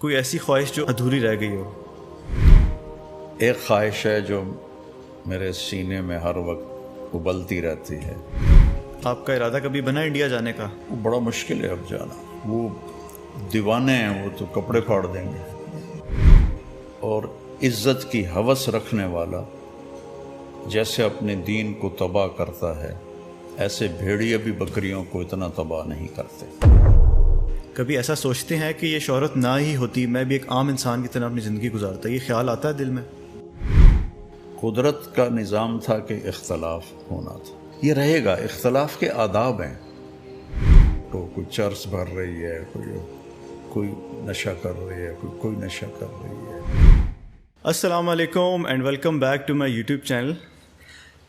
کوئی ایسی خواہش جو ادھوری رہ گئی ہو؟ ایک خواہش ہے جو میرے سینے میں ہر وقت ابلتی رہتی ہے. آپ کا ارادہ کبھی بنا انڈیا جانے کا؟ وہ بڑا مشکل ہے اب جانا. وہ دیوانے ہیں، وہ تو کپڑے پھاڑ دیں گے. اور عزت کی ہوس رکھنے والا جیسے اپنے دین کو تباہ کرتا ہے، ایسے بھیڑیے بھی بکریوں کو اتنا تباہ نہیں کرتے. کبھی ایسا سوچتے ہیں کہ یہ شہرت نہ ہی ہوتی میں بھی ایک عام انسان کی طرح اپنی زندگی گزارتا؟ یہ خیال آتا ہے دل میں؟ قدرت کا نظام تھا کہ اختلاف ہونا تھا، یہ رہے گا. اختلاف کے آداب ہیں. تو کوئی چرس بھر رہی ہے، کوئی نشہ کر رہی ہے، کوئی نشہ کر رہی ہے. السلام علیکم and welcome back to my YouTube channel.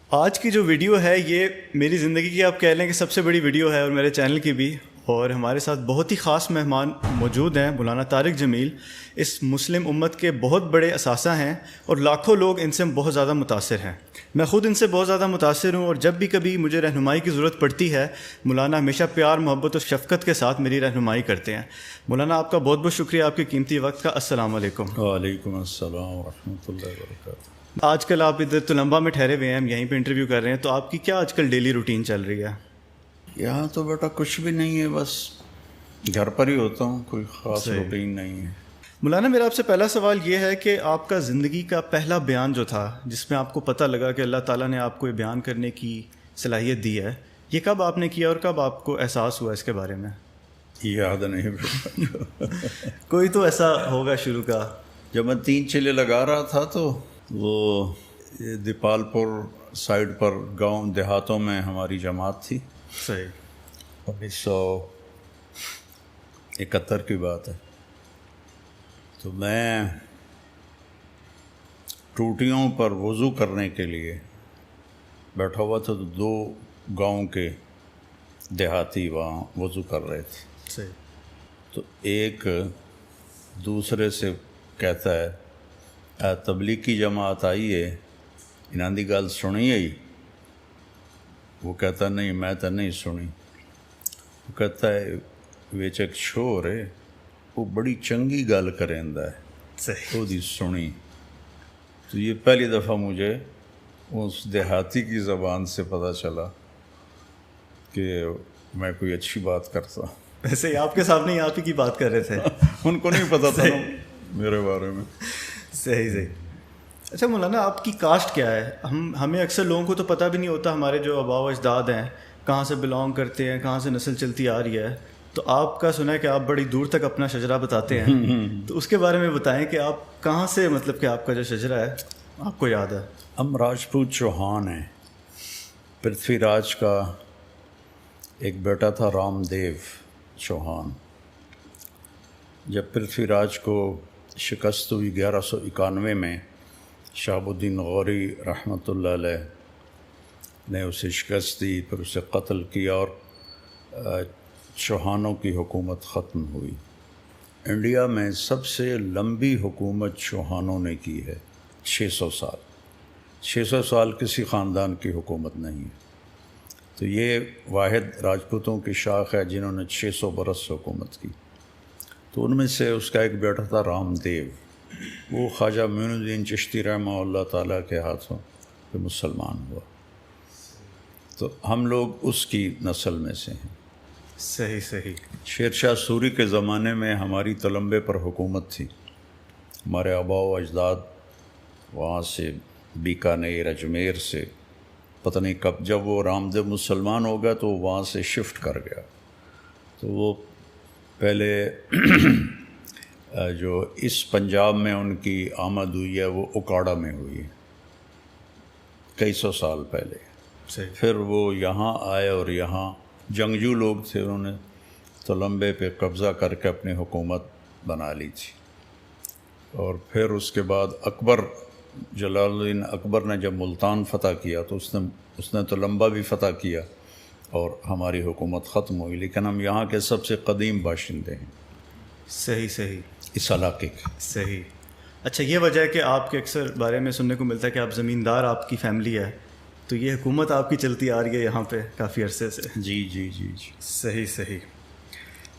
آج کی جو ویڈیو ہے یہ میری زندگی کی آپ کہہ لیں کہ سب سے بڑی ویڈیو ہے، اور میرے چینل کی بھی. اور ہمارے ساتھ بہت ہی خاص مہمان موجود ہیں. مولانا طارق جمیل اس مسلم امت کے بہت بڑے اثاثہ ہیں، اور لاکھوں لوگ ان سے بہت زیادہ متاثر ہیں. میں خود ان سے بہت زیادہ متاثر ہوں، اور جب بھی کبھی مجھے رہنمائی کی ضرورت پڑتی ہے مولانا ہمیشہ پیار، محبت اور شفقت کے ساتھ میری رہنمائی کرتے ہیں. مولانا آپ کا بہت بہت شکریہ آپ کے قیمتی وقت کا. السلام علیکم. وعلیکم السلام ورحمۃ اللہ وبرکاتہ. آج کل آپ ادھر تلمبا میں ٹھہرے ہوئے ہیں، ہم یہیں پہ انٹرویو کر رہے ہیں، تو آپ کی کیا آج کل ڈیلی روٹین چل رہی ہے؟ یہاں تو بیٹا کچھ بھی نہیں ہے، بس گھر پر ہی ہوتا ہوں، کوئی خاص روٹین نہیں ہے. مولانا میرا آپ سے پہلا سوال یہ ہے کہ آپ کا زندگی کا پہلا بیان جو تھا، جس میں آپ کو پتہ لگا کہ اللہ تعالیٰ نے آپ کو یہ بیان کرنے کی صلاحیت دی ہے، یہ کب آپ نے کیا اور کب آپ کو احساس ہوا اس کے بارے میں؟ یاد نہیں بیٹا. کوئی تو ایسا ہوگا شروع کا. جب میں 3 چلے لگا رہا تھا تو وہ دیپال پور سائڈ پر گاؤں دیہاتوں میں ہماری جماعت تھی. صحیح. 1971 کی بات ہے. تو میں ٹوٹیوں پر وضو کرنے کے لیے بیٹھا ہوا تھا، تو 2 گاؤں کے دیہاتی وہاں وضو کر رہے تھے. صحیح. تو ایک دوسرے سے کہتا ہے، تبلیغ کی جماعت آئی ہے، انہاں دی گل سنی ہے؟ وہ کہتا نہیں میں تو نہیں سنی. وہ کہتا ہے ویچ ایک شور ہے، وہ بڑی چنگی گل کریندا ہے. صحیح. وہ دی سنی. تو یہ پہلی دفعہ مجھے اس دیہاتی کی زبان سے پتہ چلا کہ میں کوئی اچھی بات کرتا. ویسے ہی آپ کے سامنے ہی آپ ہی کی بات کر رہے تھے. ان کو نہیں پتہ تھا میرے بارے میں. صحیح صحیح. اچھا مولانا آپ کی کاسٹ کیا ہے؟ ہمیں اکثر لوگوں کو تو پتہ بھی نہیں ہوتا ہمارے جو آباء و اجداد ہیں کہاں سے بلانگ کرتے ہیں، کہاں سے نسل چلتی آ رہی ہے. تو آپ کا سنا ہے کہ آپ بڑی دور تک اپنا شجرہ بتاتے ہیں، تو اس کے بارے میں بتائیں کہ آپ کہاں سے، مطلب کہ آپ کا جو شجرہ ہے آپ کو یاد ہے؟ ہم راجپوت چوہان ہیں. پرتھوی راج کا ایک بیٹا تھا رام دیو چوہان. جب پرتھوی راج کو شکست ہوئی 1191 میں، شہاب الدین غوری رحمۃ اللہ علیہ نے اسے شکست دی، پھر اسے قتل کیا اور چوہانوں کی حکومت ختم ہوئی. انڈیا میں سب سے لمبی حکومت چوہانوں نے کی ہے، 600 سال. 600 سال کسی خاندان کی حکومت نہیں ہے. تو یہ واحد راجپوتوں کی شاخ ہے جنہوں نے 600 برس حکومت کی. تو ان میں سے اس کا ایک بیٹا تھا رام دیو. وہ خواجہ معین الدین چشتی رحمہ اللہ تعالیٰ کے ہاتھوں پہ مسلمان ہوا. تو ہم لوگ اس کی نسل میں سے ہیں. صحیح صحیح. شیر شاہ سوری کے زمانے میں ہماری تلمبے پر حکومت تھی. ہمارے آباء و اجداد وہاں سے بیکانیر، اجمیر سے، پتہ نہیں کب، جب وہ رام دیو مسلمان ہو گیا تو وہاں سے شفٹ کر گیا. تو وہ پہلے جو اس پنجاب میں ان کی آمد ہوئی ہے وہ اکاڑا میں ہوئی ہے کئی 100 سال پہلے. پھر وہ یہاں آئے اور یہاں جنگجو لوگ تھے، انہوں نے تلمبے پہ قبضہ کر کے اپنی حکومت بنا لی تھی. اور پھر اس کے بعد اکبر، جلال الدین اکبر نے جب ملتان فتح کیا تو اس نے تلمبا بھی فتح کیا اور ہماری حکومت ختم ہوئی. لیکن ہم یہاں کے سب سے قدیم باشندے ہیں. صحیح صحیح. اس علاقے کے. صحیح. اچھا یہ وجہ ہے کہ آپ کے اکثر بارے میں سننے کو ملتا ہے کہ آپ زمیندار، آپ کی فیملی ہے، تو یہ حکومت آپ کی چلتی آ رہی ہے یہاں پہ کافی عرصے سے. جی جی جی جی. صحیح صحیح.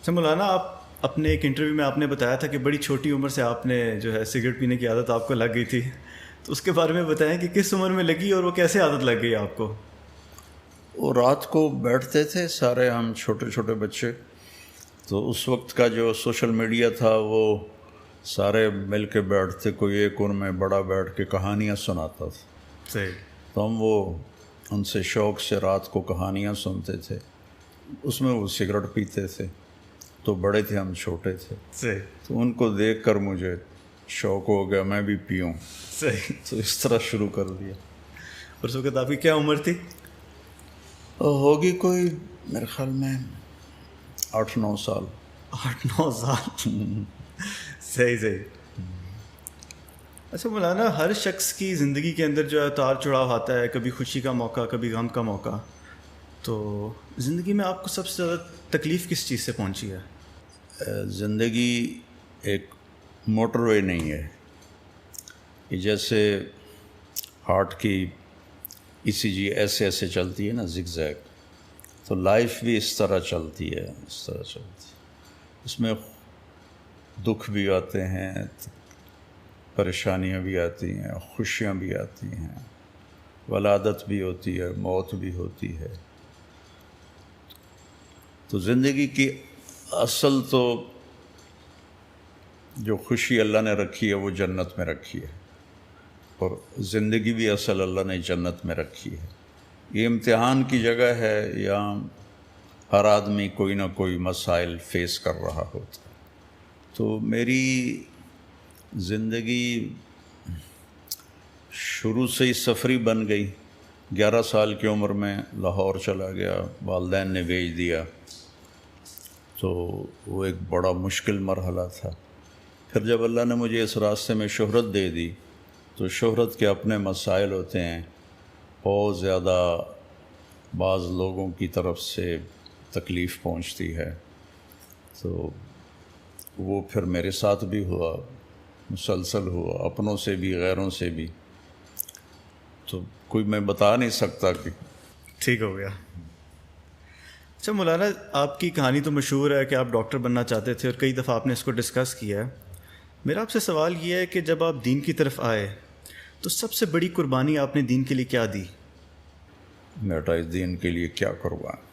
اچھا مولانا آپ اپنے ایک انٹرویو میں آپ نے بتایا تھا کہ بڑی چھوٹی عمر سے آپ نے جو ہے سگریٹ پینے کی عادت آپ کو لگ گئی تھی، تو اس کے بارے میں بتائیں کہ کس عمر میں لگی اور وہ کیسے عادت لگ گئی آپ کو؟ وہ رات کو بیٹھتے تھے سارے ہم چھوٹے چھوٹے بچے، تو اس وقت کا جو سوشل میڈیا تھا وہ سارے مل کے بیٹھتے، کوئی ایک ان میں بڑا بیٹھ کے کہانیاں سناتا تھا، صحیح. تو ہم وہ ان سے شوق سے رات کو کہانیاں سنتے تھے، اس میں وہ سگریٹ پیتے تھے، تو بڑے تھے ہم چھوٹے تھے، صحیح. تو ان کو دیکھ کر مجھے شوق ہو گیا میں بھی پیوں، صحیح. تو اس طرح شروع کر دیا. اور اس وقت آپ کی کیا عمر تھی؟ ہوگی کوئی میرے خیال میں 8-9 سال. 8-9 سال. صحیح صحیح. اچھا مولانا، ہر شخص کی زندگی کے اندر جو ہے اتار چڑھاؤ آتا ہے، کبھی خوشی کا موقع، کبھی غم کا موقع. تو زندگی میں آپ کو سب سے زیادہ تکلیف کس چیز سے پہنچی ہے؟ زندگی ایک موٹر وے نہیں ہے، یہ جیسے ہارٹ کی ECG ایسے ایسے چلتی ہے نا زگ زیگ، تو لائف بھی اس طرح چلتی ہے، اس طرح چلتی ہے. اس میں دکھ بھی آتے ہیں، پریشانیاں بھی آتی ہیں، خوشیاں بھی آتی ہیں، ولادت بھی ہوتی ہے، موت بھی ہوتی ہے. تو زندگی کی اصل تو جو خوشی اللہ نے رکھی ہے وہ جنت میں رکھی ہے، اور زندگی بھی اصل اللہ نے جنت میں رکھی ہے. یہ امتحان کی جگہ ہے، یہاں ہر آدمی کوئی نہ کوئی مسائل فیس کر رہا ہوتا ہے. تو میری زندگی شروع سے ہی سفری بن گئی. 11 سال کی عمر میں لاہور چلا گیا، والدین نے بھیج دیا، تو وہ ایک بڑا مشکل مرحلہ تھا. پھر جب اللہ نے مجھے اس راستے میں شہرت دے دی، تو شہرت کے اپنے مسائل ہوتے ہیں، بہت زیادہ بعض لوگوں کی طرف سے تکلیف پہنچتی ہے. تو وہ پھر میرے ساتھ بھی ہوا، مسلسل ہوا، اپنوں سے بھی غیروں سے بھی. تو کوئی میں بتا نہیں سکتا کہ ٹھیک ہو گیا. اچھا مولانا، آپ کی کہانی تو مشہور ہے کہ آپ ڈاکٹر بننا چاہتے تھے، اور کئی دفعہ آپ نے اس کو ڈسکس کیا ہے. میرا آپ سے سوال یہ ہے کہ جب آپ دین کی طرف آئے تو سب سے بڑی قربانی آپ نے دین کے لیے کیا دی؟ بیٹا اس دین کے لیے کیا قربان،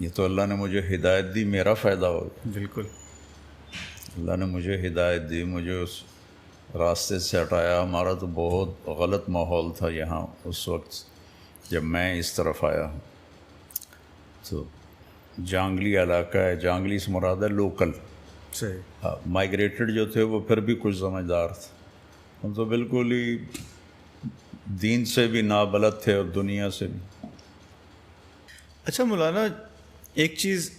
یہ تو اللہ نے مجھے ہدایت دی، میرا فائدہ ہو. بالکل. اللہ نے مجھے ہدایت دی، مجھے اس راستے سے ہٹایا. ہمارا تو بہت غلط ماحول تھا یہاں اس وقت جب میں اس طرف آیا ہوں. تو جانگلی علاقہ ہے، جانگلی سے مراد ہے لوکل. صحیح. مائگریٹڈ جو تھے وہ پھر بھی کچھ سمجھدار تھے، ہم تو بالکل ہی دین سے بھی نابلد تھے اور دنیا سے بھی. اچھا مولانا، ایک چیز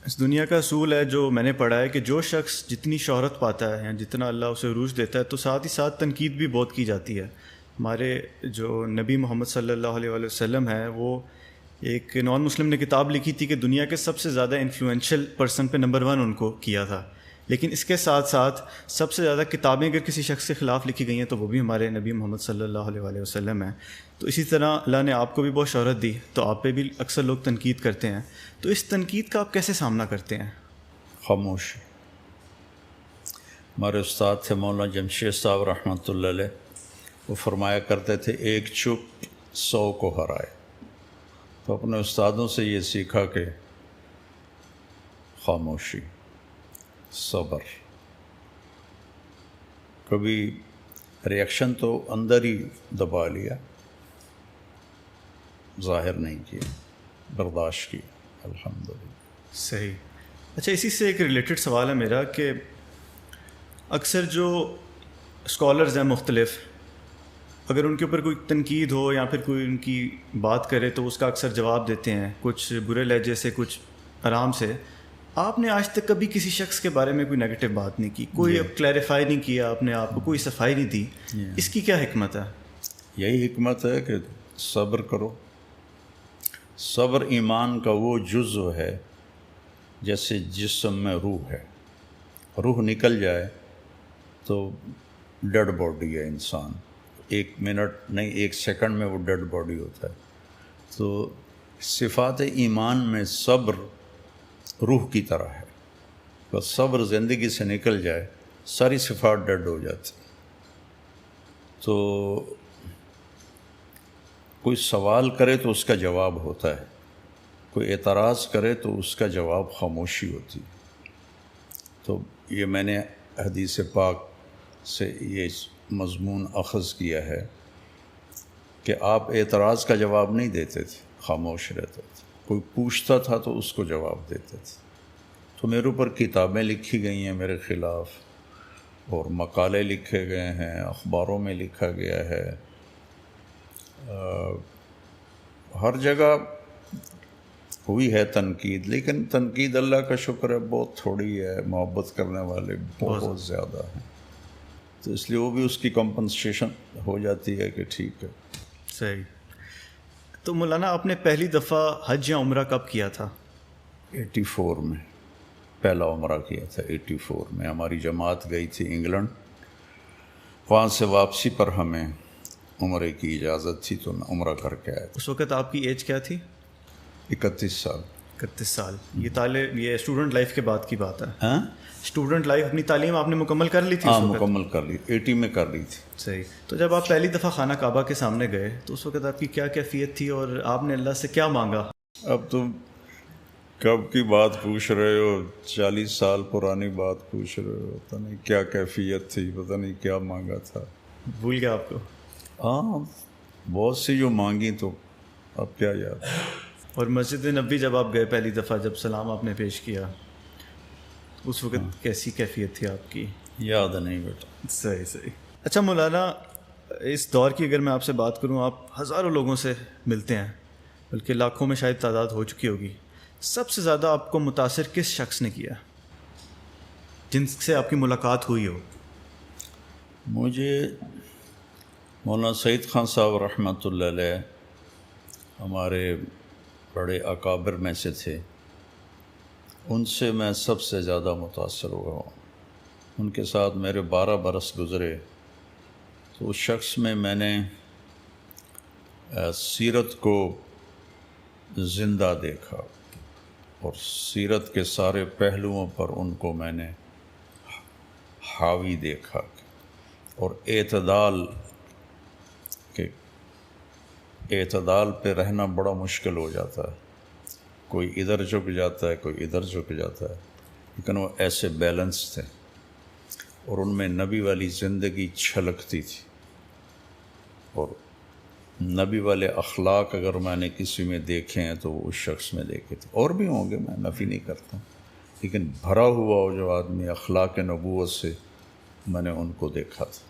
اس دنیا کا اصول ہے جو میں نے پڑھا ہے کہ جو شخص جتنی شہرت پاتا ہے یا جتنا اللہ اسے عروج دیتا ہے، تو ساتھ ہی ساتھ تنقید بھی بہت کی جاتی ہے. ہمارے جو نبی محمد صلی اللہ علیہ وآلہ وسلم ہیں، وہ ایک نان مسلم نے کتاب لکھی تھی کہ دنیا کے سب سے زیادہ انفلوئنشل پرسن پہ نمبر 1 ان کو کیا تھا. لیکن اس کے ساتھ ساتھ سب سے زیادہ کتابیں اگر کسی شخص کے خلاف لکھی گئی ہیں تو وہ بھی ہمارے نبی محمد صلی اللہ علیہ وآلہ وسلم ہیں. تو اسی طرح اللہ نے آپ کو بھی بہت شہرت دی، تو آپ پہ بھی اکثر لوگ تنقید کرتے ہیں. تو اس تنقید کا آپ کیسے سامنا کرتے ہیں؟ خاموش. ہمارے استاد تھے مولانا جمشید صاحب رحمۃ اللہ علیہ، وہ فرمایا کرتے تھے ایک چپ 100 کو ہرائے. تو اپنے استادوں سے یہ سیکھا کہ خاموشی، صبر. کبھی ریئیکشن تو اندر ہی دبا لیا، ظاہر نہیں کیا، برداشت کی، الحمدللہ. صحیح. اچھا، اسی سے ایک ریلیٹڈ سوال ہے میرا کہ اکثر جو اسکالرز ہیں مختلف، اگر ان کے اوپر کوئی تنقید ہو یا پھر کوئی ان کی بات کرے تو اس کا اکثر جواب دیتے ہیں، کچھ برے لہجے سے، کچھ آرام سے. آپ نے آج تک کبھی کسی شخص کے بارے میں کوئی نیگیٹو بات نہیں کی، کوئی کلیریفائی نہیں کیا آپ نے آپ کو، کوئی صفائی نہیں دی. اس کی کیا حکمت ہے؟ یہی حکمت ہے کہ صبر کرو. صبر ایمان کا وہ جزو ہے جیسے جسم میں روح ہے. روح نکل جائے تو ڈیڈ باڈی ہے انسان، 1 منٹ نہیں 1 سیکنڈ میں وہ ڈیڈ باڈی ہوتا ہے. تو صفات ایمان میں صبر روح کی طرح ہے، بس صبر زندگی سے نکل جائے ساری صفات ڈیڈ ہو جاتی. تو کوئی سوال کرے تو اس کا جواب ہوتا ہے، کوئی اعتراض کرے تو اس کا جواب خاموشی ہوتی. تو یہ میں نے حدیث پاک سے یہ مضمون اخذ کیا ہے کہ آپ اعتراض کا جواب نہیں دیتے تھے، خاموش رہتے تھے. کوئی پوچھتا تھا تو اس کو جواب دیتے تھے. تو میرے اوپر کتابیں لکھی گئی ہیں میرے خلاف، اور مقالے لکھے گئے ہیں، اخباروں میں لکھا گیا ہے، ہر جگہ ہوئی ہے تنقید. لیکن تنقید اللہ کا شکر ہے بہت تھوڑی ہے، محبت کرنے والے بہت زیادہ ہیں. تو اس لیے وہ بھی اس کی کمپنسیشن ہو جاتی ہے کہ ٹھیک ہے. صحیح. تو مولانا آپ نے پہلی دفعہ حج یا عمرہ کب کیا تھا؟ 84 میں پہلا عمرہ کیا تھا. 84 میں ہماری جماعت گئی تھی انگلینڈ، وہاں سے واپسی پر ہمیں عمرے کی اجازت تھی تو میں عمرہ کر کے آیا. اس وقت آپ کی ایج کیا تھی؟ 31 سال. 31 سال. یہ اسٹوڈنٹ لائف کے بعد کی بات ہے. ہاں، اسٹوڈنٹ لائف، اپنی تعلیم آپ نے مکمل کر لی تھی؟ ہاں مکمل کر لی، 80 میں کر لی تھی. صحیح. تو جب آپ پہلی دفعہ خانہ کعبہ کے سامنے گئے تو اس وقت آپ کی کیا کیفیت تھی اور آپ نے اللہ سے کیا مانگا؟ اب تم کب کی بات پوچھ رہے ہو، 40 سال پرانی بات پوچھ رہے ہو. پتہ نہیں کیا کیفیت تھی، پتہ نہیں کیا مانگا تھا. بھول گیا آپ کو؟ ہاں بہت سی جو مانگی تو اب کیا یاد. اور مسجد نبوی جب آپ گئے پہلی دفعہ، جب سلام آپ نے پیش کیا، اس وقت کیسی کیفیت تھی آپ کی؟ یاد نہیں بیٹا. صحیح صحیح. اچھا مولانا، اس دور کی اگر میں آپ سے بات کروں، آپ ہزاروں لوگوں سے ملتے ہیں، بلکہ لاکھوں میں شاید تعداد ہو چکی ہوگی. سب سے زیادہ آپ کو متاثر کس شخص نے کیا، جن سے آپ کی ملاقات ہوئی ہو؟ مجھے مولانا سعید خان صاحب رحمۃ اللہ علیہ ہمارے بڑے اکابر میں سے تھے، ان سے میں سب سے زیادہ متاثر ہوا ہوں. ان کے ساتھ میرے 12 برس گزرے. تو اس شخص میں نے سیرت کو زندہ دیکھا، اور سیرت کے سارے پہلوؤں پر ان کو میں نے حاوی دیکھا. اور اعتدال پہ رہنا بڑا مشکل ہو جاتا ہے. کوئی ادھر جھک جاتا ہے، کوئی ادھر جھک جاتا ہے، لیکن وہ ایسے بیلنس تھے. اور ان میں نبی والی زندگی چھلکتی تھی. اور نبی والے اخلاق اگر میں نے کسی میں دیکھے ہیں تو وہ اس شخص میں دیکھے تھے. اور بھی ہوں گے، میں نفی نہیں کرتا، لیکن بھرا ہوا وہ جو آدمی اخلاق نبوت سے، میں نے ان کو دیکھا تھا.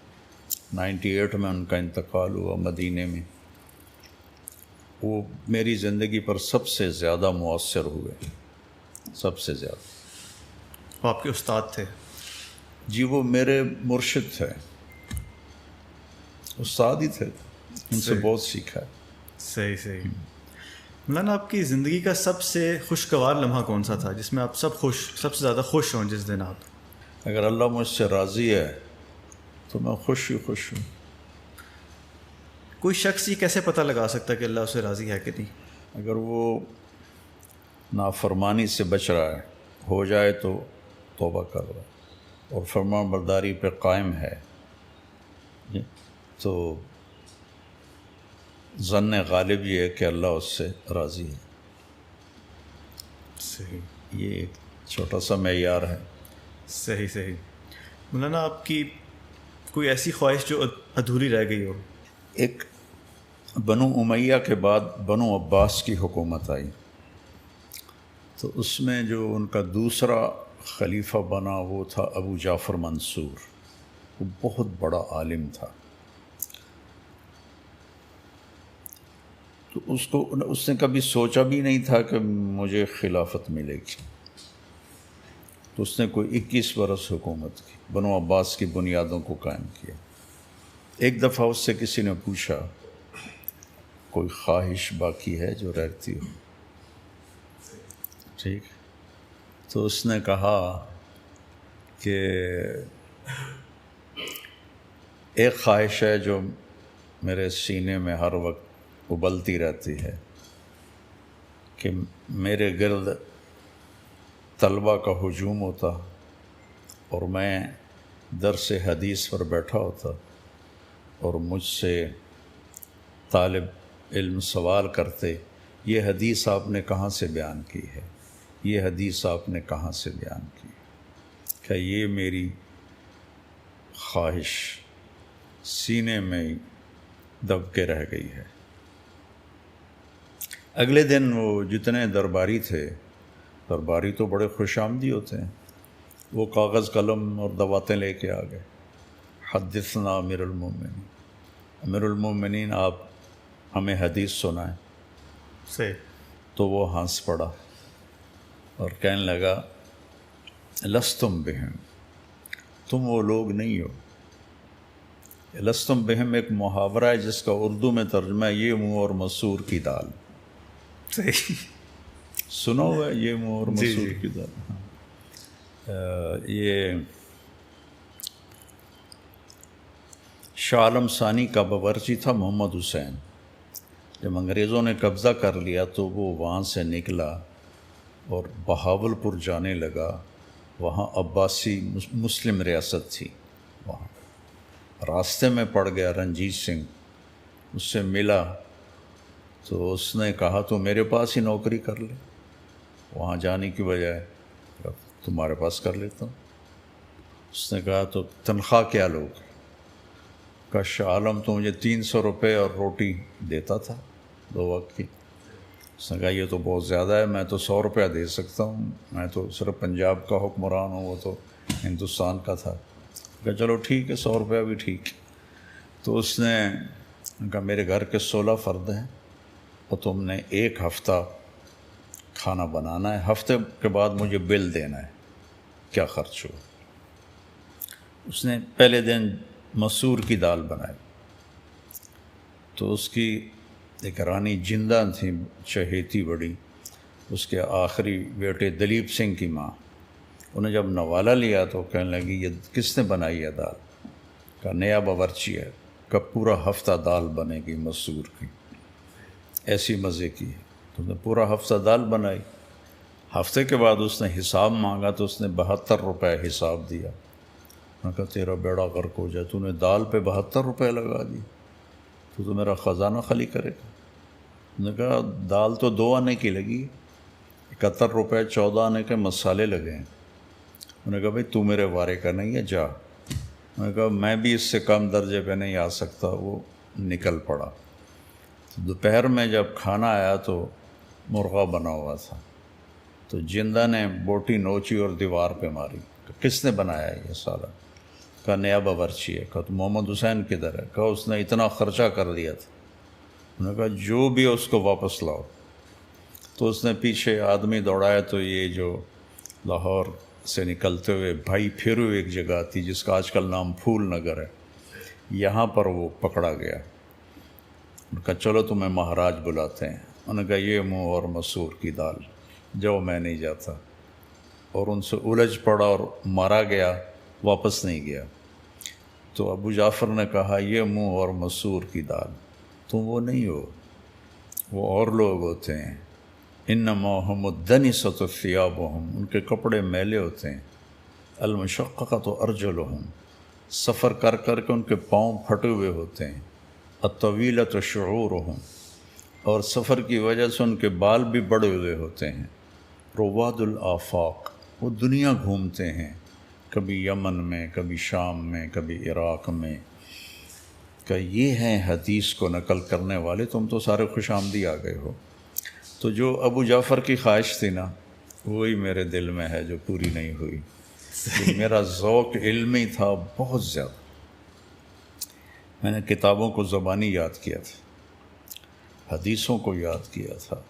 98 میں ان کا انتقال ہوا مدینے میں. وہ میری زندگی پر سب سے زیادہ مؤثر ہوئے، سب سے زیادہ. وہ آپ کے استاد تھے؟ جی وہ میرے مرشد تھے، استاد ہی تھے، ان سے بہت سیکھا ہے. صحیح صحیح. مولانا، آپ کی زندگی کا سب سے خوشگوار لمحہ کون سا تھا، جس میں آپ سب سے زیادہ خوش ہوں جس دن آپ؟ اگر اللہ مجھ سے راضی ہے تو میں خوش ہی خوش ہوں. کوئی شخص یہ کیسے پتہ لگا سکتا کہ اللہ اسے راضی ہے کہ نہیں؟ اگر وہ نافرمانی سے بچ رہا ہے، ہو جائے تو توبہ کر رہا ہے اور فرمان برداری پہ قائم ہے، تو ظن غالب یہ ہے کہ اللہ اس سے راضی ہے. صحیح. یہ ایک چھوٹا سا معیار ہے. صحیح صحیح. مولانا، آپ کی کوئی ایسی خواہش جو ادھوری رہ گئی ہو؟ ایک بنو امیہ کے بعد بنو عباس کی حکومت آئی، تو اس میں جو ان کا دوسرا خلیفہ بنا وہ تھا ابو جعفر منصور. وہ بہت بڑا عالم تھا. تو اس نے کبھی سوچا بھی نہیں تھا کہ مجھے خلافت ملے گی. تو اس نے کوئی 21 برس حکومت کی، بنو عباس کی بنیادوں کو قائم کیا. ایک دفعہ اس سے کسی نے پوچھا کوئی خواہش باقی ہے جو رہتی ہو؟ ٹھیک. تو اس نے کہا کہ ایک خواہش ہے جو میرے سینے میں ہر وقت ابلتی رہتی ہے، کہ میرے گرد طلبہ کا ہجوم ہوتا اور میں درس حدیث پر بیٹھا ہوتا اور مجھ سے طالب علم سوال کرتے، یہ حدیث آپ نے کہاں سے بیان کی ہے، یہ حدیث آپ نے کہاں سے بیان کی؟ کہ یہ میری خواہش سینے میں دب کے رہ گئی ہے۔ اگلے دن وہ جتنے درباری تھے، درباری تو بڑے خوش آمدی ہوتے ہیں، وہ کاغذ قلم اور دواتیں لے کے آ گئے۔ حدثنا امیر المومنین، امیر المومنین آپ ہمیں حدیث سنائیں۔ صحیح۔ تو وہ ہنس پڑا اور کہنے لگا لستم بہم، تم وہ لوگ نہیں ہو۔ لستم بہم ایک محاورہ ہے جس کا اردو میں ترجمہ ہے یہ منہ اور مسور کی دال۔ صحیح، سنا ہوا ہے یہ منہ اور مسور کی دال؟ یہ شاہ عالم ثانی کا باورچی تھا محمد حسین، جب انگریزوں نے قبضہ کر لیا تو وہ وہاں سے نکلا اور بہاولپور جانے لگا، وہاں عباسی مسلم ریاست تھی، وہاں راستے میں پڑ گیا رنجیت سنگھ، اس سے ملا تو اس نے کہا تو میرے پاس ہی نوکری کر لے، وہاں جانے کی بجائے تمہارے پاس کر لیتا ہوں۔ اس نے کہا تو تنخواہ کیا لوگ؟ کہ شاہ عالم تو مجھے 300 روپے اور روٹی دیتا تھا 2 وقت کی۔ اس نے کہا یہ تو بہت زیادہ ہے، میں تو 100 روپیہ دے سکتا ہوں، میں تو صرف پنجاب کا حکمران ہوں، وہ تو ہندوستان کا تھا۔ کہا چلو ٹھیک ہے، 100 روپیہ بھی ٹھیک۔ تو اس نے کہا میرے گھر کے 16 فرد ہیں اور تم نے 1 ہفتہ کھانا بنانا ہے، ہفتے کے بعد مجھے بل دینا ہے کیا خرچ ہو۔ اس نے پہلے دن مسور کی دال بنائی، تو اس کی ایک رانی جندہ تھی چہیتی بڑی، اس کے آخری بیٹے دلیپ سنگھ کی ماں، انہیں جب نوالا لیا تو کہنے لگی یہ کس نے بنائی ہے دال؟ کا نیا باورچی ہے، کہ پورا ہفتہ دال بنے گی مسور کی، ایسی مزے کی ہے۔ تو نے پورا ہفتہ دال بنائی، ہفتے کے بعد اس نے حساب مانگا تو اس نے 72 روپے حساب دیا۔ میں کہا تیرا بیڑا غرق ہو جائے، تو نے دال پہ 72 روپے لگا دی، تو میرا خزانہ خالی کرے گا۔ نے کہا دال تو 2 آنے کی لگی، 71 روپے 14 آنے کے مسالے لگے ہیں۔ انہوں نے کہا بھائی تو میرے وارے کا نہیں ہے، جا۔ میں نے کہا میں بھی اس سے کم درجے پہ نہیں آ سکتا، وہ نکل پڑا۔ دوپہر میں جب کھانا آیا تو مرغا بنا ہوا تھا، تو جندہ نے بوٹی نوچی اور دیوار پہ ماری، کہ کس نے بنایا ہے یہ سارا؟ کہا نیا باورچی ہے۔ کہا تو محمد حسین کدھر ہے؟ کہا اس نے اتنا خرچہ کر دیا تھا۔ انہوں نے کہا جو بھی ہے اس کو واپس لاؤ۔ تو اس نے پیچھے آدمی دوڑایا تو یہ جو لاہور سے نکلتے ہوئے بھائی پھیرو ایک جگہ تھی جس کا آج کل نام پھول نگر ہے، یہاں پر وہ پکڑا گیا۔ انہوں نے کہا چلو تمہیں مہاراج بلاتے ہیں۔ انہوں نے کہا یہ منہ اور مسور کی دال، جو میں نہیں جاتا، اور ان سے الجھ پڑا اور مارا گیا، واپس نہیں گیا۔ تو ابو جعفر نے کہا یہ منہ اور مسور کی دال، تم وہ نہیں ہو، وہ اور لوگ ہوتے ہیں۔ انما هم الدنسۃ ثیابهم، ان کے کپڑے میلے ہوتے ہیں۔ المشققۃ ارجلهم، سفر کر کر کے ان کے پاؤں پھٹے ہوئے ہوتے ہیں۔ الطویلۃ شعورهم، اور سفر کی وجہ سے ان کے بال بھی بڑے ہوئے ہوتے ہیں۔ رواد الآفاق، وہ دنیا گھومتے ہیں، کبھی یمن میں، کبھی شام میں، کبھی عراق میں۔ کہ یہ ہیں حدیث کو نقل کرنے والے، تم تو سارے خوش آمدی آ گئے ہو۔ تو جو ابو جعفر کی خواہش تھی نا، وہی میرے دل میں ہے جو پوری نہیں ہوئی۔ میرا ذوق علمی تھا بہت زیادہ، میں نے کتابوں کو زبانی یاد کیا تھا، حدیثوں کو یاد کیا تھا،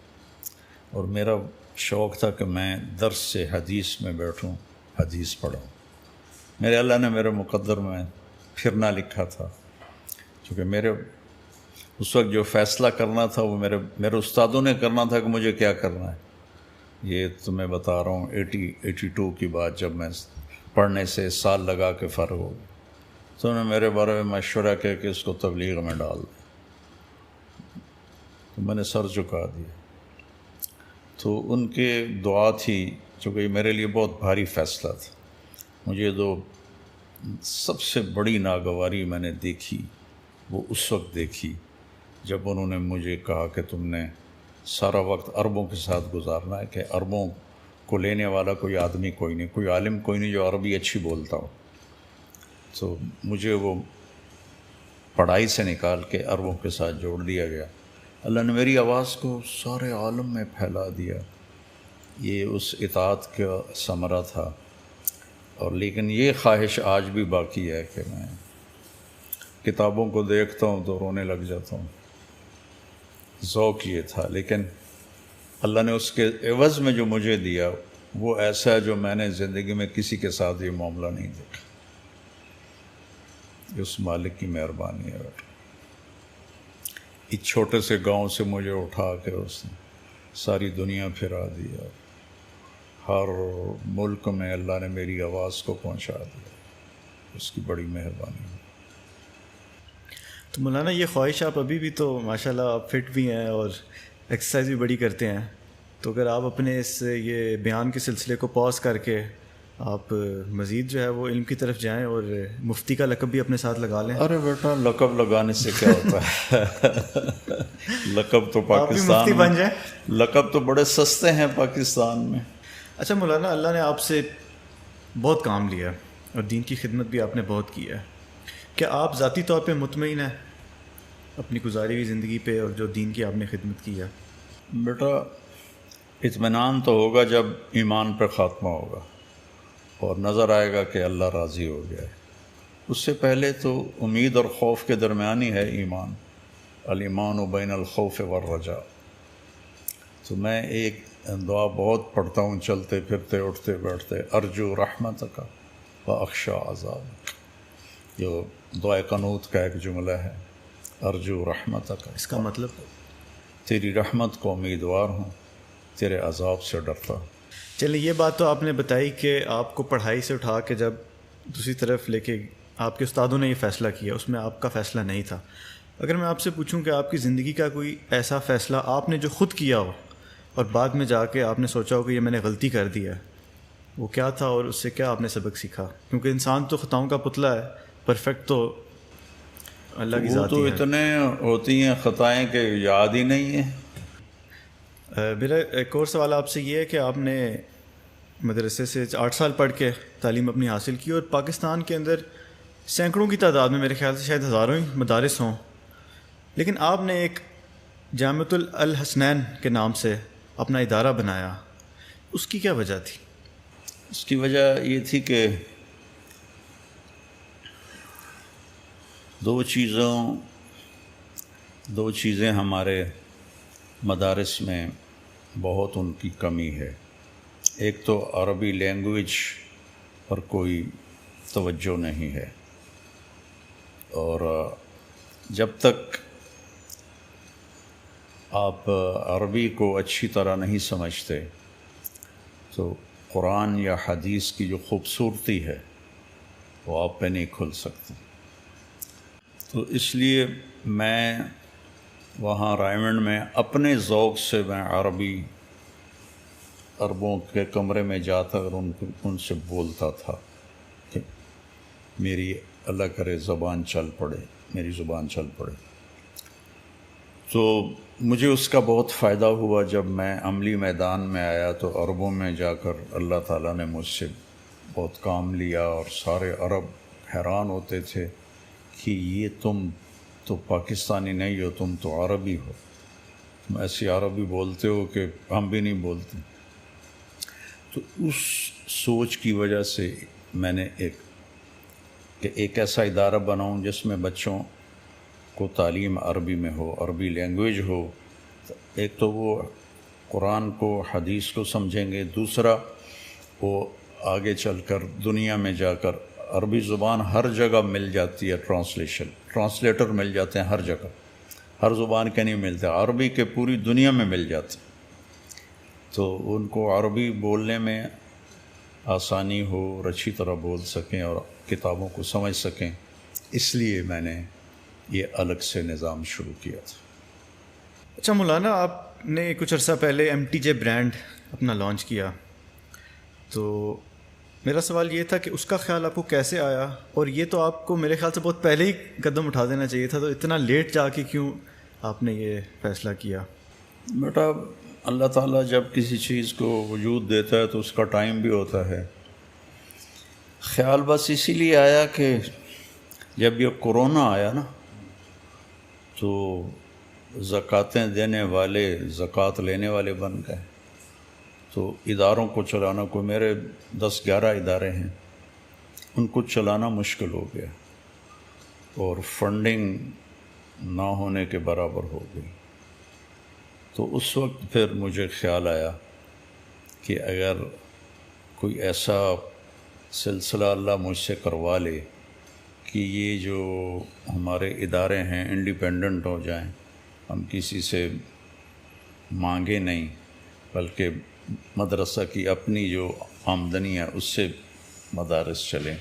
اور میرا شوق تھا کہ میں درس سے حدیث میں بیٹھوں، حدیث پڑھوں۔ میرے اللہ نے میرے مقدر میں پھرنا لکھا تھا، کیونکہ میرے اس وقت جو فیصلہ کرنا تھا وہ میرے استادوں نے کرنا تھا کہ مجھے کیا کرنا ہے۔ یہ تو میں بتا رہا ہوں 82 کی بات، جب میں پڑھنے سے سال لگا کے فارغ ہو گیا، تو انہوں نے میرے بارے میں مشورہ کیا کہ اس کو تبلیغ میں ڈال دیں، تو میں نے سر جھکا دیا۔ تو ان کے دعا تھی چونکہ یہ میرے لیے بہت بھاری فیصلہ تھا. مجھے تو سب سے بڑی ناگواری میں نے دیکھی وہ اس وقت دیکھی جب انہوں نے مجھے کہا کہ تم نے سارا وقت عربوں کے ساتھ گزارنا ہے، کہ عربوں کو لینے والا کوئی آدمی کوئی نہیں، کوئی عالم کوئی نہیں جو عربی اچھی بولتا ہو. تو مجھے وہ پڑھائی سے نکال کے عربوں کے ساتھ جوڑ دیا گیا. اللہ نے میری آواز کو سارے عالم میں پھیلا دیا. یہ اس اطاعت کا ثمرہ تھا. اور لیکن یہ خواہش آج بھی باقی ہے کہ میں کتابوں کو دیکھتا ہوں تو رونے لگ جاتا ہوں. ذوق یہ تھا، لیکن اللہ نے اس کے عوض میں جو مجھے دیا وہ ایسا ہے جو میں نے زندگی میں کسی کے ساتھ یہ معاملہ نہیں دیکھا. یہ اس مالک کی مہربانی ہے. ایک چھوٹے سے گاؤں سے مجھے اٹھا کے اس نے ساری دنیا پھرا دیا. ہر ملک میں اللہ نے میری آواز کو پہنچا دیا. اس کی بڑی مہربانی ہے. تو مولانا یہ خواہش آپ ابھی بھی تو ماشاءاللہ آپ فٹ بھی ہیں اور ایکسرسائز بھی بڑی کرتے ہیں، تو اگر آپ اپنے اس یہ بیان کے سلسلے کو پاز کر کے آپ مزید جو ہے وہ علم کی طرف جائیں اور مفتی کا لقب بھی اپنے ساتھ لگا لیں. ارے بیٹا لقب لگانے سے کیا ہوتا ہے؟ لقب تو آپ بھی مفتی پاکستان بن میں جائیں. لقب تو بڑے سستے ہیں پاکستان میں. اچھا مولانا، اللہ نے آپ سے بہت کام لیا اور دین کی خدمت بھی آپ نے بہت کی ہے. کیا آپ ذاتی طور پہ مطمئن ہیں اپنی گزاری ہوئی زندگی پہ اور جو دین کی آپ نے خدمت کی ہے؟ بیٹا اطمینان تو ہوگا جب ایمان پر خاتمہ ہوگا اور نظر آئے گا کہ اللہ راضی ہو گیا ہے. اس سے پہلے تو امید اور خوف کے درمیان ہی ہے ایمان. الایمان بین الخوف والرجاء. تو میں ایک دعا بہت پڑھتا ہوں چلتے پھرتے اٹھتے بیٹھتے، ارجو رحمتک و اخشی عذابک. جو دعائے قنوت کا ایک جملہ ہے، ارجو رحمتک. اس کا مطلب تیری رحمت کو امیدوار ہوں، تیرے عذاب سے ڈرتا ہوں. چلیں، یہ بات تو آپ نے بتائی کہ آپ کو پڑھائی سے اٹھا کے جب دوسری طرف لے کے آپ کے استادوں نے یہ فیصلہ کیا، اس میں آپ کا فیصلہ نہیں تھا. اگر میں آپ سے پوچھوں کہ آپ کی زندگی کا کوئی ایسا فیصلہ آپ نے جو خود کیا ہو اور بعد میں جا کے آپ نے سوچا ہو کہ یہ میں نے غلطی کر دی ہے، وہ کیا تھا اور اس سے کیا آپ نے سبق سیکھا؟ کیونکہ انسان تو خطاؤں کا پتلا ہے، پرفیکٹ تو اللہ کی وہ ذات تو ہی ہے. اتنے ہوتی ہیں خطائیں کہ یاد ہی نہیں ہیں. میرا ایک اور سوال آپ سے یہ ہے کہ آپ نے مدرسے سے 8 سال پڑھ کے تعلیم اپنی حاصل کی اور پاکستان کے اندر سینکڑوں کی تعداد میں، میرے خیال سے شاید ہزاروں ہی مدارس ہوں، لیکن آپ نے ایک جامعۃ الحسنین کے نام سے اپنا ادارہ بنایا. اس کی کیا وجہ تھی؟ اس کی وجہ یہ تھی کہ دو چیزیں ہمارے مدارس میں بہت ان کی کمی ہے. ایک تو عربی لینگویج پر کوئی توجہ نہیں ہے، اور جب تک آپ عربی کو اچھی طرح نہیں سمجھتے تو قرآن یا حدیث کی جو خوبصورتی ہے وہ آپ پہ نہیں کھل سکتی. تو اس لیے میں وہاں رائمنڈ میں اپنے ذوق سے میں عربوں کے کمرے میں جاتا اور ان سے بولتا تھا کہ میری اللہ کرے میری زبان چل پڑے. تو مجھے اس کا بہت فائدہ ہوا. جب میں عملی میدان میں آیا تو عربوں میں جا کر اللہ تعالیٰ نے مجھ سے بہت کام لیا، اور سارے عرب حیران ہوتے تھے کہ یہ تم تو پاکستانی نہیں ہو، تم تو عربی ہو، تم ایسی عربی بولتے ہو کہ ہم بھی نہیں بولتے. تو اس سوچ کی وجہ سے میں نے ایک ایسا ادارہ بناؤں جس میں بچوں کو تعلیم عربی میں ہو، عربی لینگویج ہو. ایک تو وہ قرآن کو حدیث کو سمجھیں گے، دوسرا وہ آگے چل کر دنیا میں جا کر عربی زبان ہر جگہ مل جاتی ہے، ٹرانسلیٹر مل جاتے ہیں ہر جگہ، ہر زبان کے نہیں ملتے، عربی کے پوری دنیا میں مل جاتے ہیں. تو ان کو عربی بولنے میں آسانی ہو اور اچھی طرح بول سکیں اور کتابوں کو سمجھ سکیں، اس لیے میں نے یہ الگ سے نظام شروع کیا تھا. اچھا مولانا، آپ نے کچھ عرصہ پہلے MTJ برانڈ اپنا لانچ کیا. تو میرا سوال یہ تھا کہ اس کا خیال آپ کو کیسے آیا، اور یہ تو آپ کو میرے خیال سے بہت پہلے ہی قدم اٹھا دینا چاہیے تھا، تو اتنا لیٹ جا کے کیوں آپ نے یہ فیصلہ کیا؟ بیٹا، اللہ تعالیٰ جب کسی چیز کو وجود دیتا ہے تو اس کا ٹائم بھی ہوتا ہے. خیال بس اسی لیے آیا کہ جب یہ کورونا آیا نا تو زکوٰۃیں دینے والے زکوٰۃ لینے والے بن گئے، تو اداروں کو چلانا، کوئی میرے 10-11 ادارے ہیں، ان کو چلانا مشکل ہو گیا اور فنڈنگ نہ ہونے کے برابر ہو گئی. تو اس وقت پھر مجھے خیال آیا کہ اگر کوئی ایسا سلسلہ اللہ مجھ سے کروا لے کہ یہ جو ہمارے ادارے ہیں انڈیپینڈنٹ ہو جائیں، ہم کسی سے مانگے نہیں بلکہ مدرسہ کی اپنی جو آمدنی ہے اس سے مدارس چلیں،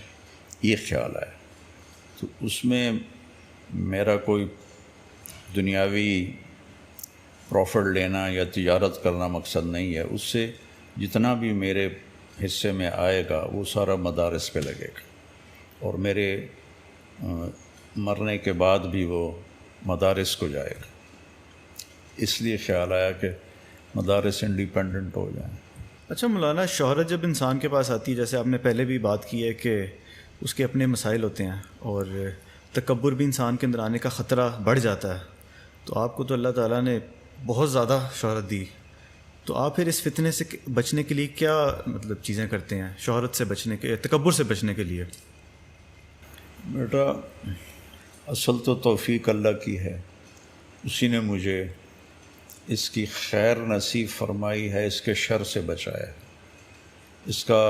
یہ خیال آیا. تو اس میں میرا کوئی دنیاوی پروفٹ لینا یا تجارت کرنا مقصد نہیں ہے. اس سے جتنا بھی میرے حصے میں آئے گا وہ سارا مدارس پہ لگے گا، اور میرے مرنے کے بعد بھی وہ مدارس کو جائے گا. اس لیے خیال آیا کہ مدارس انڈیپینڈنٹ ہو جائیں. اچھا مولانا، شہرت جب انسان کے پاس آتی ہے، جیسے آپ نے پہلے بھی بات کی ہے کہ اس کے اپنے مسائل ہوتے ہیں اور تکبر بھی انسان کے اندر آنے کا خطرہ بڑھ جاتا ہے، تو آپ کو تو اللہ تعالیٰ نے بہت زیادہ شہرت دی، تو آپ پھر اس فتنے سے بچنے کے لیے کیا مطلب چیزیں کرتے ہیں، شہرت سے بچنے کے، تکبر سے بچنے کے لیے؟ بیٹا، اصل تو توفیق اللہ کی ہے، اسی نے مجھے اس کی خیر نصیب فرمائی ہے، اس کے شر سے بچایا ہے. اس کا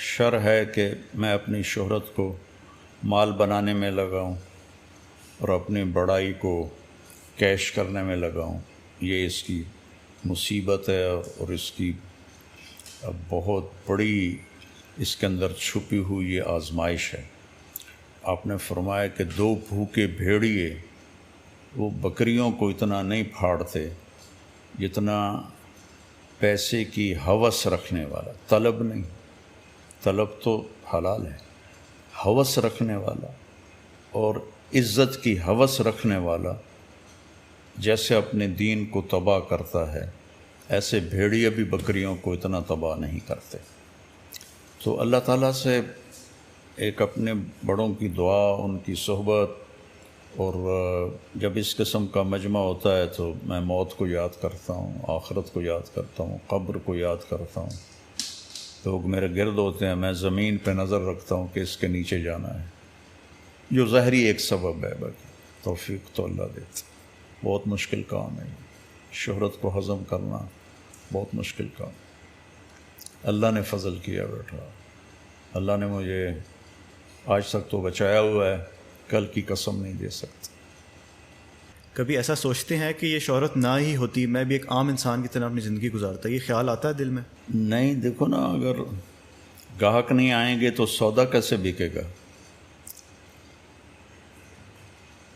شر ہے کہ میں اپنی شہرت کو مال بنانے میں لگاؤں اور اپنی بڑائی کو کیش کرنے میں لگاؤں. یہ اس کی مصیبت ہے اور اس کی بہت بڑی اس کے اندر چھپی ہوئی یہ آزمائش ہے. آپ نے فرمایا کہ 2 بھوکے بھیڑیے وہ بکریوں کو اتنا نہیں پھاڑتے جتنا پیسے کی ہوس رکھنے والا. طلب نہیں، طلب تو حلال ہے، ہوس رکھنے والا اور عزت کی ہوس رکھنے والا جیسے اپنے دین کو تباہ کرتا ہے، ایسے بھیڑیے بھی بکریوں کو اتنا تباہ نہیں کرتے. تو اللہ تعالیٰ سے ایک اپنے بڑوں کی دعا، ان کی صحبت، اور جب اس قسم کا مجمع ہوتا ہے تو میں موت کو یاد کرتا ہوں، آخرت کو یاد کرتا ہوں، قبر کو یاد کرتا ہوں. لوگ میرے گرد ہوتے ہیں، میں زمین پہ نظر رکھتا ہوں کہ اس کے نیچے جانا ہے، جو ظاہری ایک سبب ہے، باقی توفیق تو اللہ دیتا. بہت مشکل کام ہے، شہرت کو ہضم کرنا بہت مشکل کام. اللہ نے فضل کیا بیٹا، اللہ نے مجھے آج تک تو بچایا ہوا ہے، کل کی قسم نہیں دے سکتا. کبھی ایسا سوچتے ہیں کہ یہ شہرت نہ ہی ہوتی میں بھی ایک عام انسان کی طرح اپنی زندگی گزارتا؟ یہ خیال آتا ہے دل میں؟ نہیں، دیکھو نا، اگر گاہک نہیں آئیں گے تو سودا کیسے بکے گا؟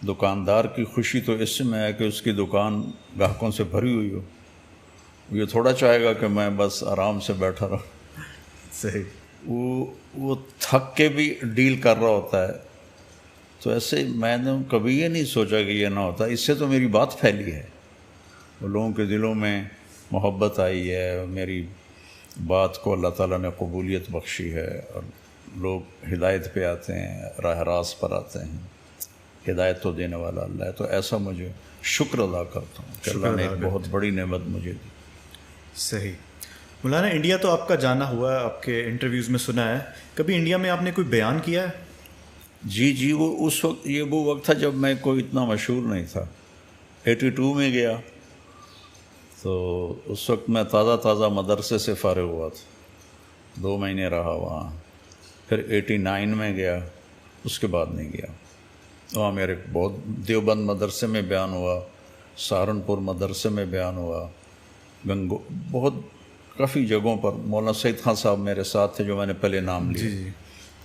دکاندار کی خوشی تو اس میں ہے کہ اس کی دکان گاہکوں سے بھری ہوئی ہو. یہ تھوڑا چاہے گا کہ میں بس آرام سے بیٹھا رہوں. صحیح. وہ تھک کے بھی ڈیل کر رہا ہوتا ہے. تو ایسے میں نے کبھی یہ نہیں سوچا کہ یہ نہ ہوتا. اس سے تو میری بات پھیلی ہے، وہ لوگوں کے دلوں میں محبت آئی ہے، میری بات کو اللہ تعالیٰ نے قبولیت بخشی ہے، اور لوگ ہدایت پہ آتے ہیں، راہ راست پر آتے ہیں. ہدایت تو دینے والا اللہ ہے. تو ایسا مجھے شکر ادا کرتا ہوں کہ اللہ نے ایک بہت بڑی نعمت مجھے دی. صحیح. مولانا، انڈیا تو آپ کا جانا ہوا ہے، آپ کے انٹرویوز میں سنا ہے، کبھی انڈیا میں آپ نے کوئی بیان کیا ہے؟ جی، وہ اس وقت، یہ وہ وقت تھا جب میں کوئی اتنا مشہور نہیں تھا. 82 میں گیا تو اس وقت میں تازہ مدرسے سے فارغ ہوا تھا، 2 مہینے رہا وہاں. پھر 89 میں گیا، اس کے بعد نہیں گیا. وہاں میرے بہت دیوبند مدرسے میں بیان ہوا، سہارنپور مدرسے میں بیان ہوا، بہت کافی جگہوں پر. مولانا سعید خان صاحب میرے ساتھ تھے، جو میں نے پہلے نام لیا. جی.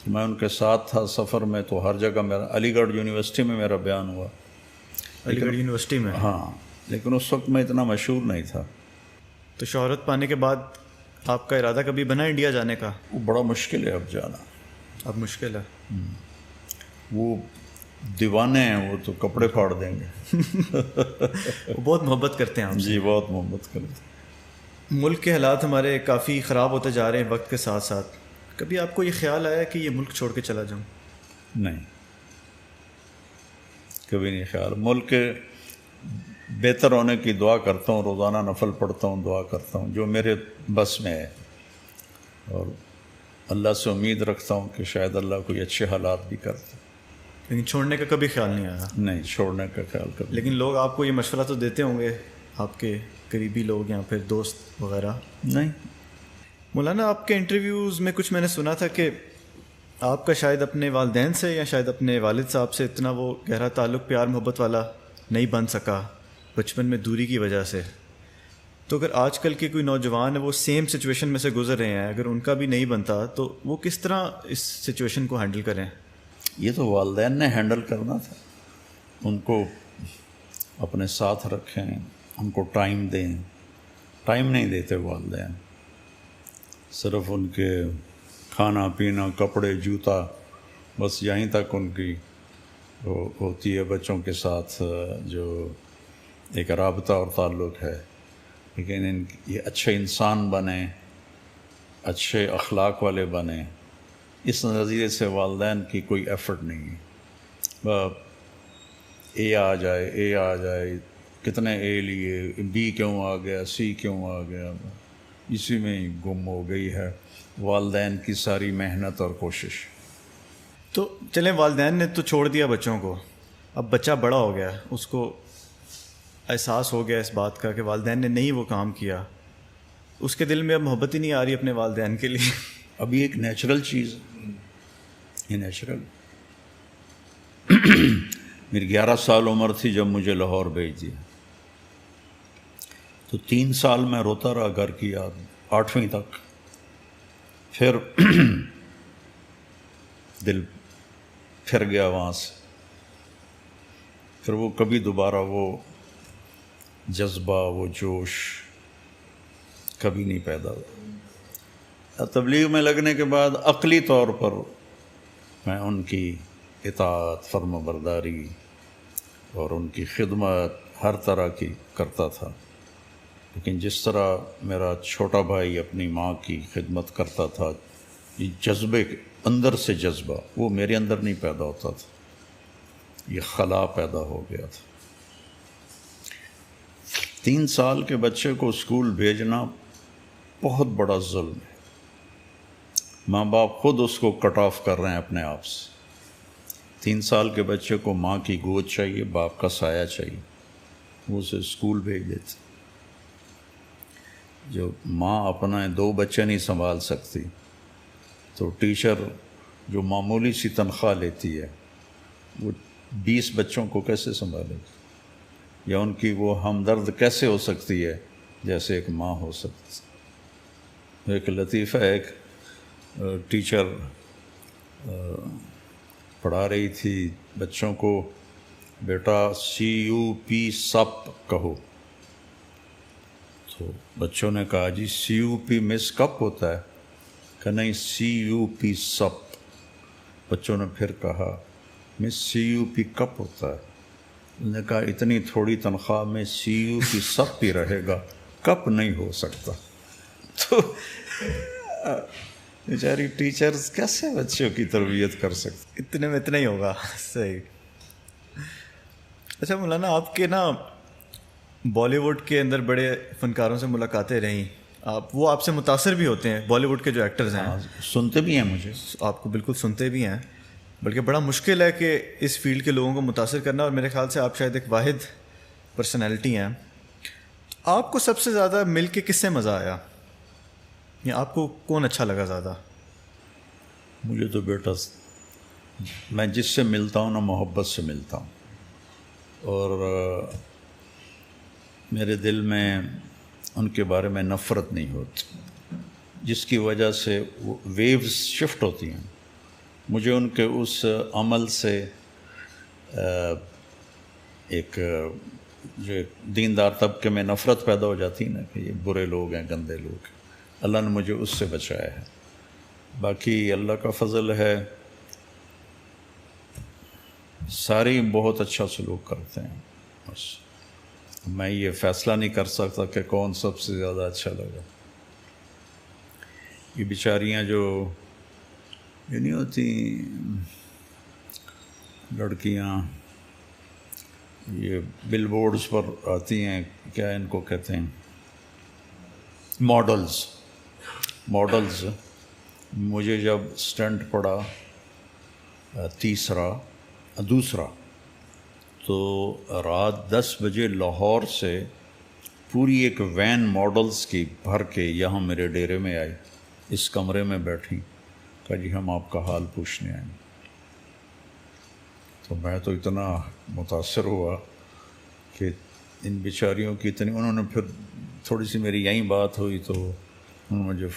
میں ان کے ساتھ تھا سفر میں، تو ہر جگہ میرا، علی گڑھ یونیورسٹی میں میرا بیان ہوا. علی گڑھ یونیورسٹی میں؟ ہاں، لیکن اس وقت میں اتنا مشہور نہیں تھا. تو شہرت پانے کے بعد آپ کا ارادہ کبھی بنا انڈیا جانے کا؟ وہ بڑا مشکل ہے اب جانا. اب مشکل ہے. وہ دیوانے ہیں, وہ تو کپڑے پھاڑ دیں گے. وہ بہت محبت کرتے ہیں آپ سے. جی بہت محبت کرتے ہیں. ملک کے حالات ہمارے کافی خراب ہوتے جا رہے ہیں وقت کے ساتھ ساتھ. کبھی آپ کو یہ خیال آیا کہ یہ ملک چھوڑ کے چلا جاؤں؟ نہیں, کبھی نہیں خیال. ملک کے بہتر ہونے کی دعا کرتا ہوں, روزانہ نفل پڑھتا ہوں, دعا کرتا ہوں جو میرے بس میں ہے, اور اللہ سے امید رکھتا ہوں کہ شاید اللہ کوئی اچھے حالات بھی کرتے. لیکن چھوڑنے کا کبھی خیال نہیں آیا؟ نہیں, چھوڑنے کا خیال کبھی. لیکن لوگ آپ کو یہ مشورہ تو دیتے ہوں گے, آپ کے قریبی لوگ یا پھر دوست وغیرہ؟ نہیں. مولانا آپ کے انٹرویوز میں کچھ میں نے سنا تھا کہ آپ کا شاید اپنے والدین سے یا شاید اپنے والد صاحب سے اتنا وہ گہرا تعلق پیار محبت والا نہیں بن سکا بچپن میں دوری کی وجہ سے. تو اگر آج کل کے کوئی نوجوان ہے وہ سیم سچویشن میں سے گزر رہے ہیں, اگر ان کا بھی نہیں بنتا تو وہ کس طرح اس سچویشن کو ہینڈل کریں؟ یہ تو والدین نے ہینڈل کرنا تھا. ان کو اپنے ساتھ رکھیں, ان کو ٹائم دیں. ٹائم نہیں دیتے والدین, صرف ان کے کھانا پینا کپڑے جوتا بس یہیں تک ان کی ہوتی ہے. بچوں کے ساتھ جو ایک رابطہ اور تعلق ہے, لیکن یہ اچھے انسان بنیں, اچھے اخلاق والے بنیں, اس نظریے سے والدین کی کوئی ایفرٹ نہیں ہے. اے آ جائے, اے آ جائے, کتنے اے لیے, بی کیوں آ گیا, سی کیوں آ گیا, اسی میں ہی گم ہو گئی ہے والدین کی ساری محنت اور کوشش. تو چلیں والدین نے تو چھوڑ دیا بچوں کو, اب بچہ بڑا ہو گیا, اس کو احساس ہو گیا اس بات کا کہ والدین نے نہیں وہ کام کیا, اس کے دل میں اب محبت ہی نہیں آ رہی اپنے والدین کے لیے. اب یہ ایک نیچرل چیز ہے, یہ نیچرل. میری 11 سال عمر تھی جب مجھے لاہور بھیج دیا, تو 3 سال میں روتا رہا گھر کی یاد, 8ویں تک. پھر دل پھر گیا وہاں سے, پھر وہ کبھی دوبارہ وہ جذبہ, وہ جوش کبھی نہیں پیدا ہوا. تبلیغ میں لگنے کے بعد عقلی طور پر میں ان کی اطاعت, فرما برداری اور ان کی خدمت ہر طرح کی کرتا تھا, لیکن جس طرح میرا چھوٹا بھائی اپنی ماں کی خدمت کرتا تھا, یہ جذبے اندر سے جذبہ وہ میرے اندر نہیں پیدا ہوتا تھا, یہ خلا پیدا ہو گیا تھا. 3 سال کے بچے کو اسکول بھیجنا بہت بڑا ظلم ہے. ماں باپ خود اس کو کٹ آف کر رہے ہیں اپنے آپ سے. 3 سال کے بچے کو ماں کی گود چاہیے, باپ کا سایہ چاہیے, وہ اسے اسکول بھیج دیتے. جو ماں اپنا 2 بچے نہیں سنبھال سکتی تو ٹیچر جو معمولی سی تنخواہ لیتی ہے وہ 20 بچوں کو کیسے سنبھالے گی, یا ان کی وہ ہمدرد کیسے ہو سکتی ہے جیسے ایک ماں ہو سکتی. ایک لطیفہ, ایک ٹیچر پڑھا رہی تھی بچوں کو, بیٹا CUP سپ کہو. تو بچوں نے کہا جی CUP مس کپ ہوتا ہے, کہ نہیں CUP سپ. بچوں نے پھر کہا مس CUP کپ ہوتا ہے. انہوں نے کہا اتنی تھوڑی تنخواہ میں CUP سپ ہی رہے گا, کپ نہیں ہو سکتا. تو بیچاری ٹیچرز کیسے بچوں کی تربیت کر سکتے؟ اتنے میں اتنا ہی ہوگا. صحیح. اچھا مولانا, آپ کے نا بالی ووڈ کے اندر بڑے فنکاروں سے ملاقاتیں رہیں, وہ آپ سے متاثر بھی ہوتے ہیں, بالی ووڈ کے جو ایکٹرز ہیں سنتے بھی ہیں مجھے, آپ کو بالکل سنتے بھی ہیں, بلکہ بڑا مشکل ہے کہ اس فیلڈ کے لوگوں کو متاثر کرنا, اور میرے خیال سے آپ شاید ایک واحد پرسنالٹی ہیں. آپ کو سب سے زیادہ مل کے کس سے مزہ آیا, یا آپ کو کون اچھا لگا زیادہ؟ مجھے تو بیٹا میں جس سے ملتا ہوں نا محبت سے ملتا ہوں, اور میرے دل میں ان کے بارے میں نفرت نہیں ہوتی, جس کی وجہ سے وہ ویوز شفٹ ہوتی ہیں. مجھے ان کے اس عمل سے ایک جو دیندار طبقے میں نفرت پیدا ہو جاتی ہے نا, کہ یہ برے لوگ ہیں, گندے لوگ ہیں, اللہ نے مجھے اس سے بچایا ہے. باقی اللہ کا فضل ہے، سارے بہت اچھا سلوک کرتے ہیں. بس میں یہ فیصلہ نہیں کر سکتا کہ کون سب سے زیادہ اچھا لگا. یہ بیچاریاں جو یہ نہیں ہوتی لڑکیاں، یہ بل بورڈز پر آتی ہیں، کیا ان کو کہتے ہیں، ماڈلز. مجھے جب اسٹنٹ پڑا دوسرا تو رات 10 بجے لاہور سے پوری ایک وین ماڈلز کی بھر کے یہاں میرے ڈیرے میں آئی، اس کمرے میں بیٹھی، کہا جی ہم آپ کا حال پوچھنے آئیں. تو میں تو اتنا متاثر ہوا کہ ان بیچاریوں کی اتنی، انہوں نے پھر تھوڑی سی میری یہیں بات ہوئی تو انہوں نے مجھے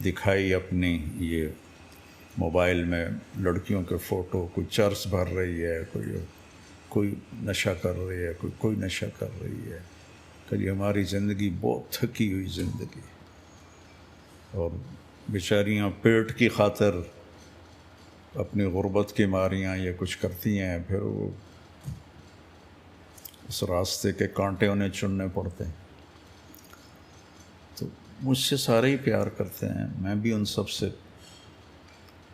دکھائی اپنی یہ موبائل میں لڑکیوں کے فوٹو، کوئی چرس بھر رہی ہے، کوئی نشہ کر رہی ہے، کوئی نشہ کر رہی ہے. کہ یہ ہماری زندگی بہت تھکی ہوئی زندگی، اور بیچاریاں پیٹ کی خاطر اپنی غربت کی ماریاں یہ کچھ کرتی ہیں، پھر وہ اس راستے کے کانٹے انہیں چننے پڑتے ہیں. تو مجھ سے سارے ہی پیار کرتے ہیں، میں بھی ان سب سے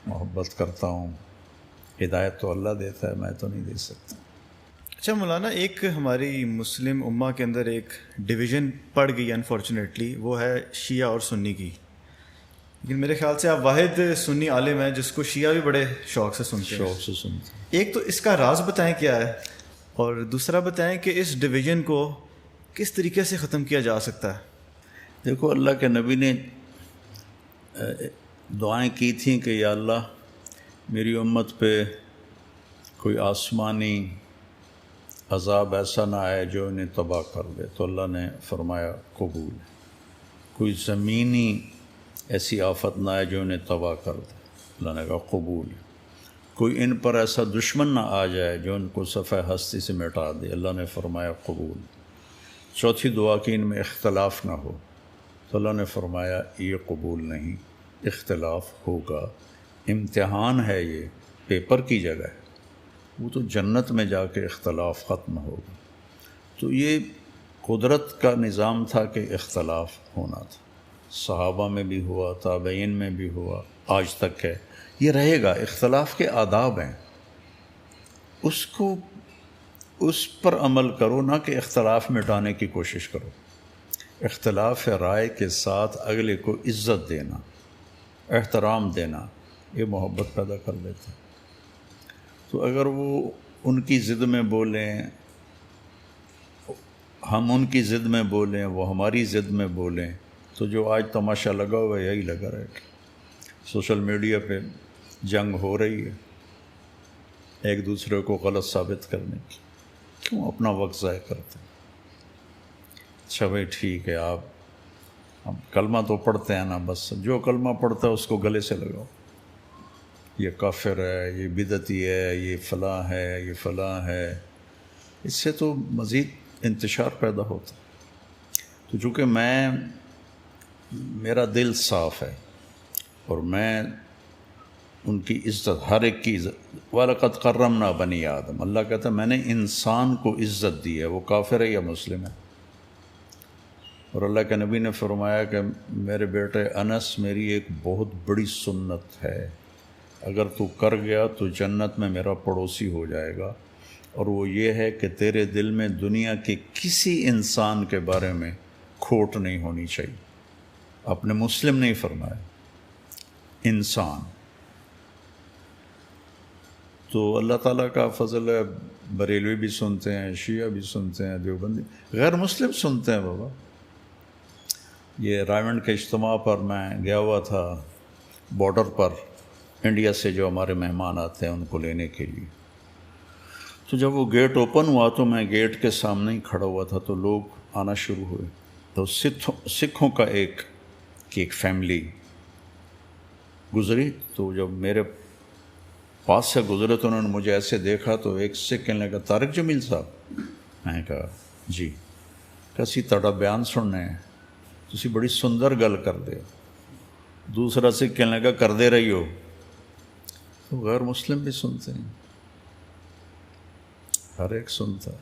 محبت کرتا ہوں. ہدایت تو اللہ دیتا ہے، میں تو نہیں دے سکتا. اچھا مولانا، ایک ہماری مسلم امہ کے اندر ایک ڈویژن پڑ گئی انفارچونیٹلی، وہ ہے شیعہ اور سنی کی. لیکن میرے خیال سے آپ واحد سنی عالم ہیں جس کو شیعہ بھی بڑے شوق سے سنتے ہیں. ایک تو اس کا راز بتائیں کیا ہے، اور دوسرا بتائیں کہ اس ڈویژن کو کس طریقے سے ختم کیا جا سکتا ہے. دیکھو، اللہ کے نبی نے دعائیں کی تھیں کہ یا اللہ میری امت پہ کوئی آسمانی عذاب ایسا نہ آئے جو انہیں تباہ کر دے، تو اللہ نے فرمایا قبول. کوئی زمینی ایسی آفت نہ آئے جو انہیں تباہ کر دے، اللہ نے کہا قبول. کوئی ان پر ایسا دشمن نہ آ جائے جو ان کو صفحہ ہستی سے مٹا دے، اللہ نے فرمایا قبول. چوتھی دعا کہ ان میں اختلاف نہ ہو، تو اللہ نے فرمایا یہ قبول نہیں، اختلاف ہوگا، امتحان ہے، یہ پیپر کی جگہ ہے، وہ تو جنت میں جا کے اختلاف ختم ہوگا. تو یہ قدرت کا نظام تھا کہ اختلاف ہونا تھا. صحابہ میں بھی ہوا، تابعین میں بھی ہوا، آج تک ہے، یہ رہے گا. اختلاف کے آداب ہیں، اس پر عمل کرو، نہ کہ اختلاف مٹانے کی کوشش کرو. اختلاف رائے کے ساتھ اگلے کو عزت دینا، احترام دینا، یہ محبت پیدا کر دیتا ہے. تو اگر وہ ان کی ضد میں بولیں، ہم ان کی ضد میں بولیں، وہ ہماری ضد میں بولیں، تو جو آج تماشا لگا ہوا ہے یہی لگا رہے گا. سوشل میڈیا پہ جنگ ہو رہی ہے ایک دوسرے کو غلط ثابت کرنے کی. کیوں اپنا وقت ضائع کرتے ہیں؟ اچھا بھائی ٹھیک ہے، ہم کلمہ تو پڑھتے ہیں نا، بس جو کلمہ پڑھتا ہے اس کو گلے سے لگاؤ. یہ کافر ہے، یہ بدعتی ہے، یہ فلاں ہے، یہ فلاں ہے. اس سے تو مزید انتشار پیدا ہوتا. تو چونکہ میرا دل صاف ہے اور میں ان کی عزت، ہر ایک کی عزت، وَلَقَدْ كَرَّمْنَا بَنِي آدم، اللہ کہتا ہے میں نے انسان کو عزت دی ہے، وہ کافر ہے یا مسلم ہے. اور اللہ کے نبی نے فرمایا کہ میرے بیٹے انس، میری ایک بہت بڑی سنت ہے، اگر تو کر گیا تو جنت میں میرا پڑوسی ہو جائے گا، اور وہ یہ ہے کہ تیرے دل میں دنیا کے کسی انسان کے بارے میں کھوٹ نہیں ہونی چاہیے. آپ نے مسلم نہیں فرمایا، انسان. تو اللہ تعالیٰ کا فضل ہے، بریلوی بھی سنتے ہیں، شیعہ بھی سنتے ہیں، دیوبندی، غیر مسلم سنتے ہیں. بابا یہ رائمنڈ کے اجتماع پر میں گیا ہوا تھا، بارڈر پر انڈیا سے جو ہمارے مہمان آتے ہیں ان کو لینے کے لیے. تو جب وہ گیٹ اوپن ہوا تو میں گیٹ کے سامنے ہی کھڑا ہوا تھا، تو لوگ آنا شروع ہوئے. تو سکھوں کا ایک فیملی گزری. تو جب میرے پاس سے گزرے تو انہوں نے مجھے ایسے دیکھا تو ایک سکھ کہنے لگا طارق جمیل صاحب. میں نے کہا جی. کسی تڑا بیان سننے ہیں. تسی بڑی سندر گل کر دے ہو. دوسرا سے کہنے لگا کر دے رہی ہو. تو غیر مسلم بھی سنتے ہیں، ہر ایک سنتا ہے.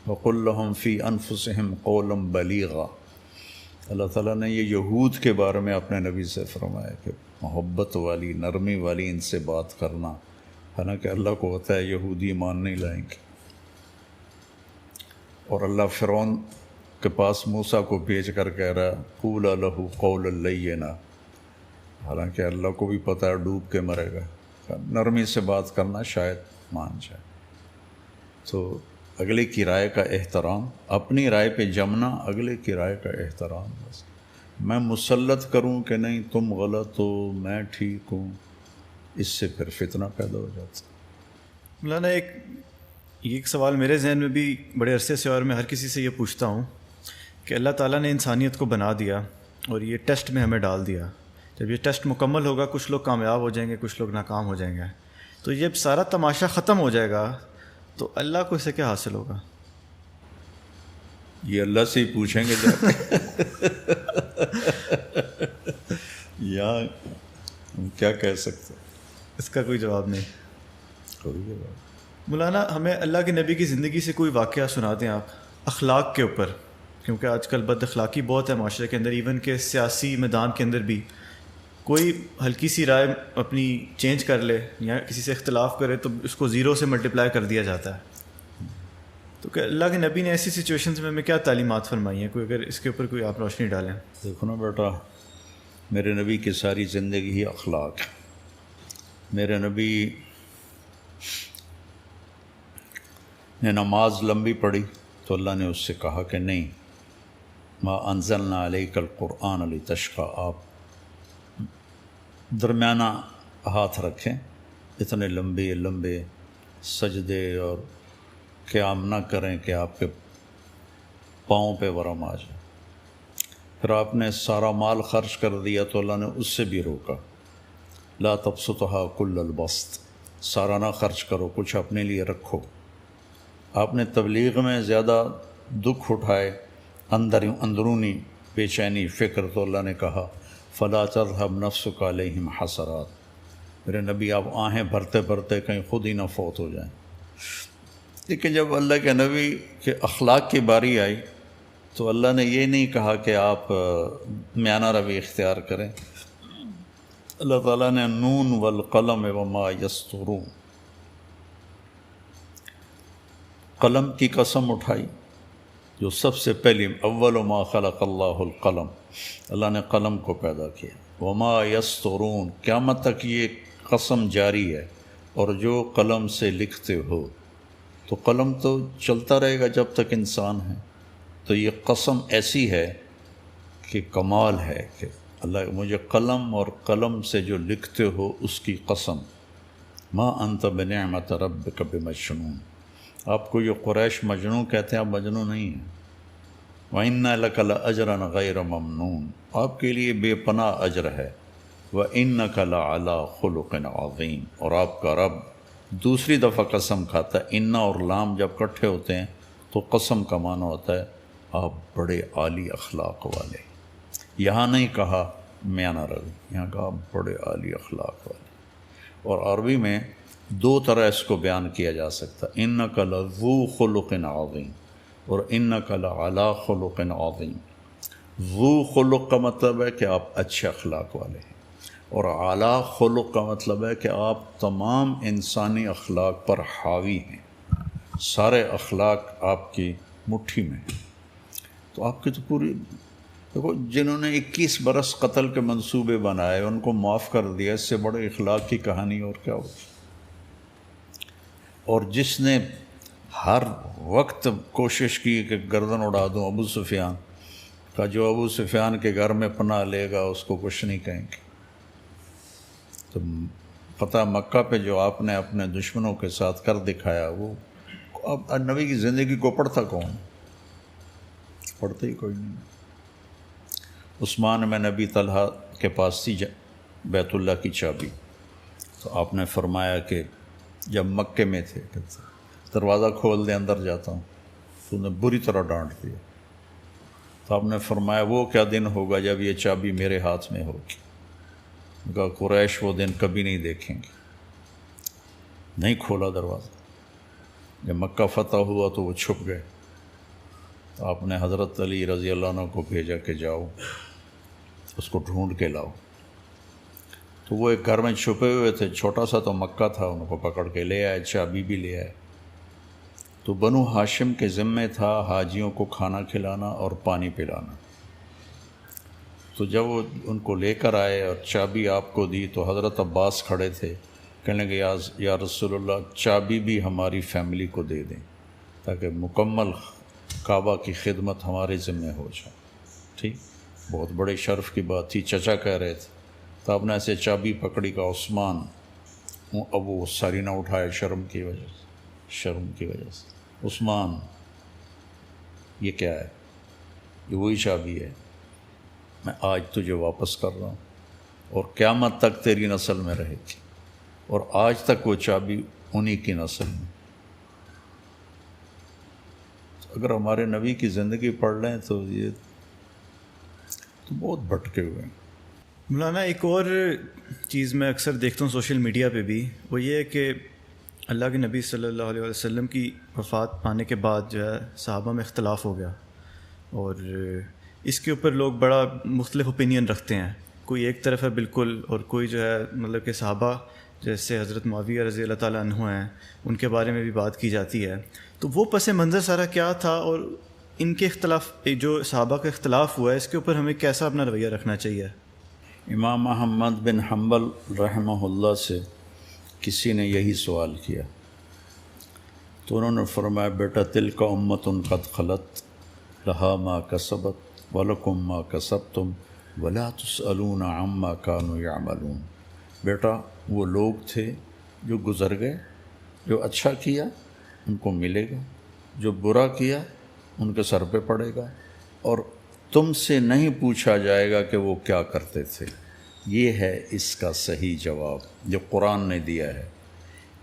وَقُلْ لَهُمْ فِي أَنفُسِهِمْ قَوْلًا بَلِيغًا. اللہ تعالیٰ نے یہ یہود کے بارے میں اپنے نبی سے فرمایا کہ محبت والی، نرمی والی ان سے بات کرنا. حالانکہ اللہ کو ہوتا ہے یہودی ایمان نہیں لائیں گے. اور اللہ فرعون کے پاس موسیٰ کو بھیج کر کہہ رہا قُولَا لَهُ قَوْلًا لَيِّنًا. حالانکہ اللہ کو بھی پتہ ہے ڈوب کے مرے گا. نرمی سے بات کرنا شاید مان جائے. تو اگلے کی رائے کا احترام، اپنی رائے پہ جمنا، اگلے کی رائے کا احترام. بس میں مسلط کروں کہ نہیں تم غلط ہو میں ٹھیک ہوں، اس سے پھر فتنہ پیدا ہو جاتا. مولانا ایک سوال میرے ذہن میں بھی بڑے عرصے سے، اور میں ہر کسی سے یہ پوچھتا ہوں کہ اللہ تعالیٰ نے انسانیت کو بنا دیا اور یہ ٹیسٹ میں ہمیں ڈال دیا. جب یہ ٹیسٹ مکمل ہوگا کچھ لوگ کامیاب ہو جائیں گے، کچھ لوگ ناکام ہو جائیں گے. تو جب سارا تماشا ختم ہو جائے گا تو اللہ کو اسے کیا حاصل ہوگا؟ یہ اللہ سے ہی پوچھیں گے جا کے. یا ہم کیا کہہ سکتے ہیں؟ اس کا کوئی جواب نہیں. کوئی جواب. مولانا ہمیں اللہ کے نبی کی زندگی سے کوئی واقعہ سنا دیں آپ اخلاق کے اوپر، کیونکہ آج کل بد اخلاقی بہت ہے معاشرے کے اندر، ایون کہ سیاسی میدان کے اندر بھی. کوئی ہلکی سی رائے اپنی چینج کر لے یا کسی سے اختلاف کرے تو اس کو 0 سے ملٹیپلائی کر دیا جاتا ہے. تو کہ اللہ کے نبی نے ایسی سچویشنز میں ہمیں کیا تعلیمات فرمائی ہیں؟ کوئی اگر اس کے اوپر کوئی آپ روشنی ڈالیں. دیکھو نا بیٹا، میرے نبی کی ساری زندگی ہی اخلاق ہے. میرے نبی نے نماز لمبی پڑھی تو اللہ نے اس سے کہا کہ نہیں، ما انزلنا علیک القرآن لتشقى. آپ درمیانہ ہاتھ رکھیں، اتنے لمبے لمبے سجدے اور قیام نہ کریں کہ آپ کے پاؤں پہ ورم آ جائے. پھر آپ نے سارا مال خرچ کر دیا تو اللہ نے اس سے بھی روکا. لا تبسطها کل البسط. سارا نہ خرچ کرو، کچھ اپنے لیے رکھو. آپ نے تبلیغ میں زیادہ دکھ اٹھائے، اندرونی بے چینی فکر، تو اللہ نے کہا فلا تذهب نفسك علیہم حسرات. میرے نبی آپ آہیں بھرتے بھرتے کہیں خود ہی نہ فوت ہو جائیں. لیکن جب اللہ کے نبی کے اخلاق کی باری آئی تو اللہ نے یہ نہیں کہا کہ آپ میانہ روی اختیار کریں. اللہ تعالیٰ نے نون والقلم وما یسطرون، قلم کی قسم اٹھائی جو سب سے پہلی، اول ما خلق اللہ القلم، اللہ نے قلم کو پیدا کیا. وما یسطرون، قیامت تک یہ قسم جاری ہے. اور جو قلم سے لکھتے ہو، تو قلم تو چلتا رہے گا جب تک انسان ہے. تو یہ قسم ایسی ہے کہ کمال ہے کہ اللہ مجھے قلم اور قلم سے جو لکھتے ہو اس کی قسم. ما انت بنعمت ربک بمجنون. آپ کو یہ قریش مجنون کہتے ہیں، آپ مجنون نہیں ہیں. وَإِنَّ لَكَ لَأَجْرًا غَيْرَ مَمْنُونَ، آپ کے لیے بے پناہ اجر ہے. وَإِنَّكَ لَعَلَىٰ خُلُقٍ عَظِيمٍ. اور آپ کا رب دوسری دفعہ قسم کھاتا ہے. انا اور لام جب کٹھے ہوتے ہیں تو قسم کا معنی ہوتا ہے آپ بڑے عالی اخلاق والے. یہاں نہیں کہا میانہ روی، یہاں کہا بڑے عالی اخلاق والے. اور عربی میں 2 طرح اس کو بیان کیا جا سکتا. انک لذو خلق عظیم اور انک لعلی خلق عظیم. ذو خلق کا مطلب ہے کہ آپ اچھے اخلاق والے ہیں، اور اعلیٰ خلق کا مطلب ہے کہ آپ تمام انسانی اخلاق پر حاوی ہیں. سارے اخلاق آپ کی مٹھی میں ہیں. تو آپ کی تو پوری، دیکھو جنہوں نے 21 برس قتل کے منصوبے بنائے ان کو معاف کر دیا، اس سے بڑے اخلاق کی کہانی اور کیا ہوگی. اور جس نے ہر وقت کوشش کی کہ گردن اڑا دوں، ابو سفیان کا، جو ابو سفیان کے گھر میں پناہ لے گا اس کو کچھ نہیں کہیں گے. تو فتح مکہ پہ جو آپ نے اپنے دشمنوں کے ساتھ کر دکھایا، وہ اب نبی کی زندگی کو پڑھتا کون؟ پڑھتے ہی کوئی نہیں. عثمان میں نبی طلحہ کے پاس تھی بیت اللہ کی چابی، تو آپ نے فرمایا کہ جب مکے میں تھے دروازہ کھول دے اندر جاتا ہوں، تو انہیں بری طرح ڈانٹ دیا. تو آپ نے فرمایا وہ کیا دن ہوگا جب یہ چابی میرے ہاتھ میں ہوگی؟ کہا قریش وہ دن کبھی نہیں دیکھیں گے. نہیں کھولا دروازہ. جب مکہ فتح ہوا تو وہ چھپ گئے. تو آپ نے حضرت علی رضی اللہ عنہ کو بھیجا کہ جاؤ اس کو ڈھونڈ کے لاؤ. تو وہ ایک گھر میں چھپے ہوئے تھے، چھوٹا سا تو مکہ تھا، ان کو پکڑ کے لے آئے، چابی بھی لے آئے. تو بنو ہاشم کے ذمے تھا حاجیوں کو کھانا کھلانا اور پانی پلانا. تو جب وہ ان کو لے کر آئے اور چابی آپ کو دی تو حضرت عباس کھڑے تھے، کہنے لگے یا رسول اللہ چابی بھی ہماری فیملی کو دے دیں تاکہ مکمل کعبہ کی خدمت ہمارے ذمہ ہو جائے. ٹھیک، بہت بڑے شرف کی بات تھی. چچا کہہ رہے تھے تو آپ نے ایسے چابی پکڑی کا عثمان، اب وہ ساری نہ اٹھائے شرم کی وجہ سے. عثمان یہ کیا ہے؟ یہ وہی چابی ہے، میں آج تجھے واپس کر رہا ہوں اور قیامت تک تیری نسل میں رہے گی، اور آج تک وہ چابی انہی کی نسل میں. اگر ہمارے نبی کی زندگی پڑھ لیں تو یہ تو بہت بھٹکے ہوئے ہیں. مولانا ایک اور چیز میں اکثر دیکھتا ہوں سوشل میڈیا پہ بھی، وہ یہ ہے کہ اللہ کے نبی صلی اللہ علیہ وسلم کی وفات پانے کے بعد جو ہے صحابہ میں اختلاف ہو گیا، اور اس کے اوپر لوگ بڑا مختلف اوپینین رکھتے ہیں. کوئی ایک طرف ہے بالکل، اور کوئی جو ہے مطلب کہ صحابہ جیسے حضرت معاویہ رضی اللہ تعالیٰ عنہ ہیں ان کے بارے میں بھی بات کی جاتی ہے. تو وہ پس منظر سارا کیا تھا، اور ان کے اختلاف جو صحابہ کا اختلاف ہوا ہے اس کے اوپر ہمیں کیسا اپنا رویہ رکھنا چاہیے؟ امام احمد بن حنبل رحمہ اللہ سے کسی نے یہی سوال کیا تو انہوں نے فرمایا بیٹا تلک امت قد خلت لہا ما کسبت ولکم ما کسبتم ولا تسألون عما کانوا یعملون. بیٹا وہ لوگ تھے جو گزر گئے، جو اچھا کیا ان کو ملے گا، جو برا کیا ان کے سر پہ پڑے گا، اور تم سے نہیں پوچھا جائے گا کہ وہ کیا کرتے تھے. یہ ہے اس کا صحیح جواب جو قرآن نے دیا ہے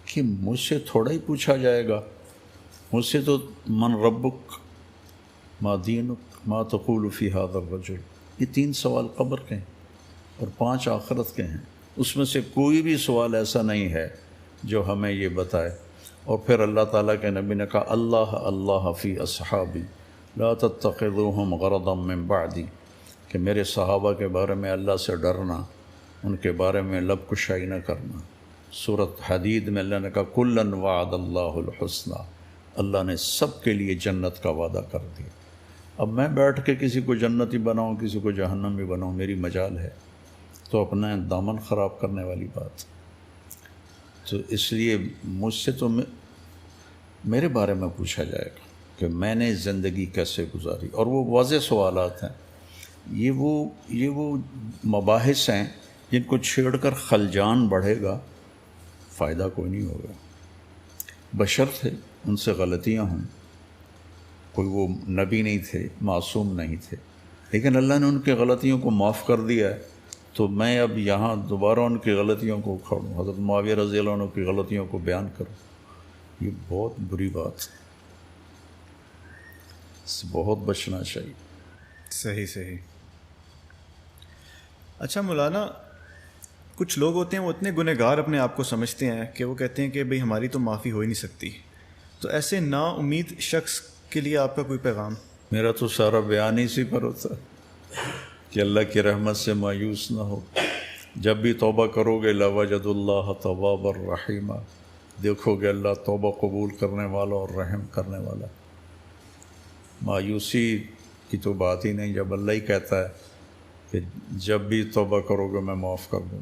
کہ مجھ سے تھوڑا ہی پوچھا جائے گا. مجھ سے تو من ربک ما دینک ما تقول فی ھذا الرجل، یہ 3 سوال قبر کے ہیں اور 5 آخرت کے ہیں. اس میں سے کوئی بھی سوال ایسا نہیں ہے جو ہمیں یہ بتائے. اور پھر اللہ تعالیٰ کے نبی نے کہا اللہ اللہ فی اصحابی لا تتخذوہم غرضا من بعدی، کہ میرے صحابہ کے بارے میں اللہ سے ڈرنا، ان کے بارے میں لب کشائی نہ کرنا. سورۃ حدید میں اللہ نے کہا کلا وعد اللہ الحسنی، اللہ نے سب کے لیے جنت کا وعدہ کر دیا. اب میں بیٹھ کے کسی کو جنتی بناؤں کسی کو جہنمی بناؤں میری مجال ہے؟ تو اپنا دامن خراب کرنے والی بات. تو اس لیے مجھ سے تو میرے بارے میں پوچھا جائے گا کہ میں نے زندگی کیسے گزاری، اور وہ واضح سوالات ہیں. یہ وہ مباحث ہیں جن کو چھیڑ کر خلجان بڑھے گا، فائدہ کوئی نہیں ہوگا. بشر تھے، ان سے غلطیاں ہوں، کوئی وہ نبی نہیں تھے، معصوم نہیں تھے، لیکن اللہ نے ان کی غلطیوں کو معاف کر دیا ہے. تو میں اب یہاں دوبارہ ان کی غلطیوں کو اکھاڑوں، حضرت معاویہ رضی اللہ عنہ کی غلطیوں کو بیان کروں، یہ بہت بری بات ہے، اس سے بہت بچنا چاہیے. صحیح. اچھا مولانا، کچھ لوگ ہوتے ہیں وہ اتنے گنہگار اپنے آپ کو سمجھتے ہیں کہ وہ کہتے ہیں کہ بھئی ہماری تو معافی ہو ہی نہیں سکتی. تو ایسے نا امید شخص کے لیے آپ کا کوئی پیغام؟ میرا تو سارا بیان ہی اسی پر ہوتا ہے کہ اللہ کی رحمت سے مایوس نہ ہو. جب بھی توبہ کرو گے لوجد اللہ توابا الرحیمہ، دیکھو گے اللہ توبہ قبول کرنے والا اور رحم کرنے والا. مایوسی کی تو بات ہی نہیں جب اللہ ہی کہتا ہے کہ جب بھی توبہ کرو گے میں معاف کر دوں.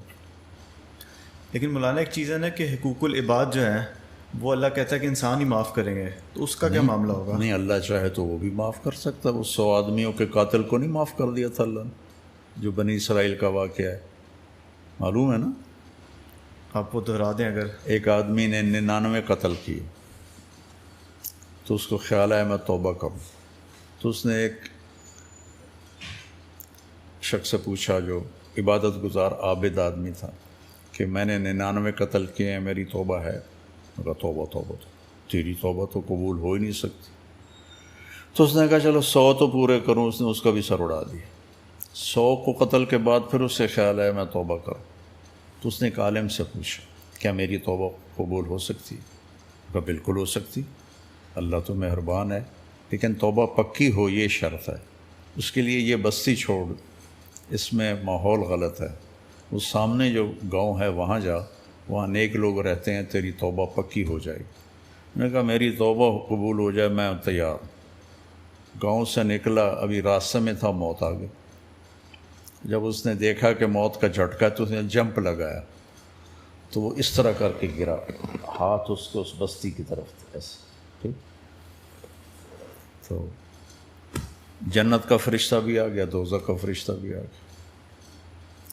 لیکن مولانا ایک چیز ہے نا کہ حقوق العباد جو ہیں وہ اللہ کہتا ہے کہ انسان ہی معاف کریں گے، تو اس کا کیا معاملہ ہوگا؟ نہیں، اللہ چاہے تو وہ بھی معاف کر سکتا ہے. وہ 100 آدمیوں کے قاتل کو نہیں معاف کر دیا تھا اللہ نے، جو بنی اسرائیل کا واقعہ ہے، معلوم ہے نا. آپ وہ دہرا دیں اگر. ایک آدمی نے 99 قتل کیے تو اس کو خیال آیا میں توبہ کروں، تو اس نے ایک شخص سے پوچھا جو عبادت گزار عابد آدمی تھا کہ میں نے 99 قتل کیے ہیں، میری توبہ ہے؟ کہا توبہ تیری توبہ تو قبول ہو ہی نہیں سکتی. تو اس نے کہا چلو 100 تو پورے کروں. اس نے اس کا بھی سر اڑا دیا. 100 کو قتل کے بعد پھر اس سے خیال آیا میں توبہ کروں. تو اس نے ایک عالم سے پوچھا کیا میری توبہ قبول ہو سکتی؟ کہا بالکل ہو سکتی، اللہ تو مہربان ہے، لیکن توبہ پکی ہو یہ شرط ہے. اس کے لیے یہ بستی چھوڑ، اس میں ماحول غلط ہے، اس سامنے جو گاؤں ہے وہاں جا، وہاں نیک لوگ رہتے ہیں، تیری توبہ پکی ہو جائے گی. میں نے کہا میری توبہ قبول ہو جائے میں تیار. گاؤں سے نکلا، ابھی راستے میں تھا، موت آ گئی. جب اس نے دیکھا کہ موت کا جھٹکا تو اس نے جمپ لگایا، تو وہ اس طرح کر کے گرا، ہاتھ اس کو اس بستی کی طرف تھا ایسے. ٹھیک، تو جنت کا فرشتہ بھی آ گیا، دوزخ کا فرشتہ بھی آ گیا.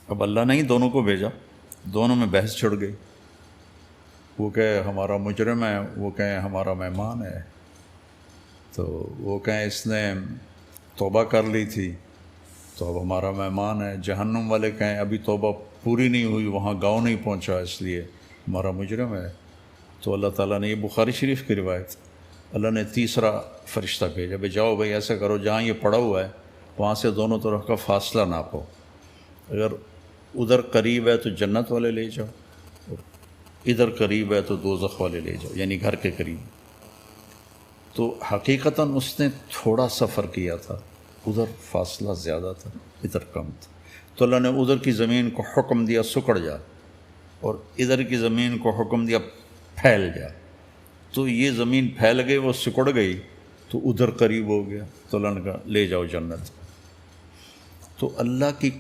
اب اللہ نے ہی دونوں کو بھیجا، دونوں میں بحث چھڑ گئی. وہ کہے ہمارا مجرم ہے، وہ کہیں ہمارا مہمان ہے. تو وہ کہیں اس نے توبہ کر لی تھی تو اب ہمارا مہمان ہے. جہنم والے کہیں ابھی توبہ پوری نہیں ہوئی، وہاں گاؤں نہیں پہنچا، اس لیے ہمارا مجرم ہے. تو اللہ تعالیٰ نے، یہ بخاری شریف کی روایت، اللہ نے تیسرا فرشتہ بھیجا، بھائی جاؤ بھائی ایسا کرو، جہاں یہ پڑا ہوا ہے وہاں سے دونوں طرف کا فاصلہ ناپو، اگر ادھر قریب ہے تو جنت والے لے جاؤ، ادھر قریب ہے تو دوزخ والے لے جاؤ، یعنی گھر کے قریب. تو حقیقتاً اس نے تھوڑا سفر کیا تھا، ادھر فاصلہ زیادہ تھا، ادھر کم تھا. تو اللہ نے ادھر کی زمین کو حکم دیا سکڑ جا، اور ادھر کی زمین کو حکم دیا پھیل جا. تو یہ زمین پھیل گئی، وہ سکڑ گئی، تو ادھر قریب ہو گیا. تو اللہ نے کہا لے جاؤ جنت. تو اللہ کی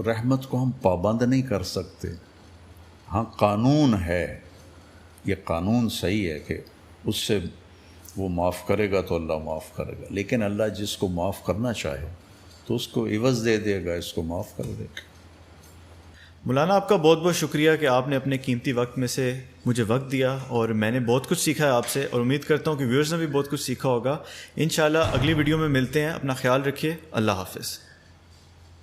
رحمت کو ہم پابند نہیں کر سکتے. ہاں قانون ہے، یہ قانون صحیح ہے کہ اس سے وہ معاف کرے گا تو اللہ معاف کرے گا، لیکن اللہ جس کو معاف کرنا چاہے تو اس کو عوض دے دے گا، اس کو معاف کر دے گا. مولانا آپ کا بہت بہت شکریہ کہ آپ نے اپنے قیمتی وقت میں سے مجھے وقت دیا، اور میں نے بہت کچھ سیکھا ہے آپ سے، اور امید کرتا ہوں کہ ویورز نے بھی بہت کچھ سیکھا ہوگا. انشاءاللہ اگلی ویڈیو میں ملتے ہیں. اپنا خیال رکھیے. اللہ حافظ.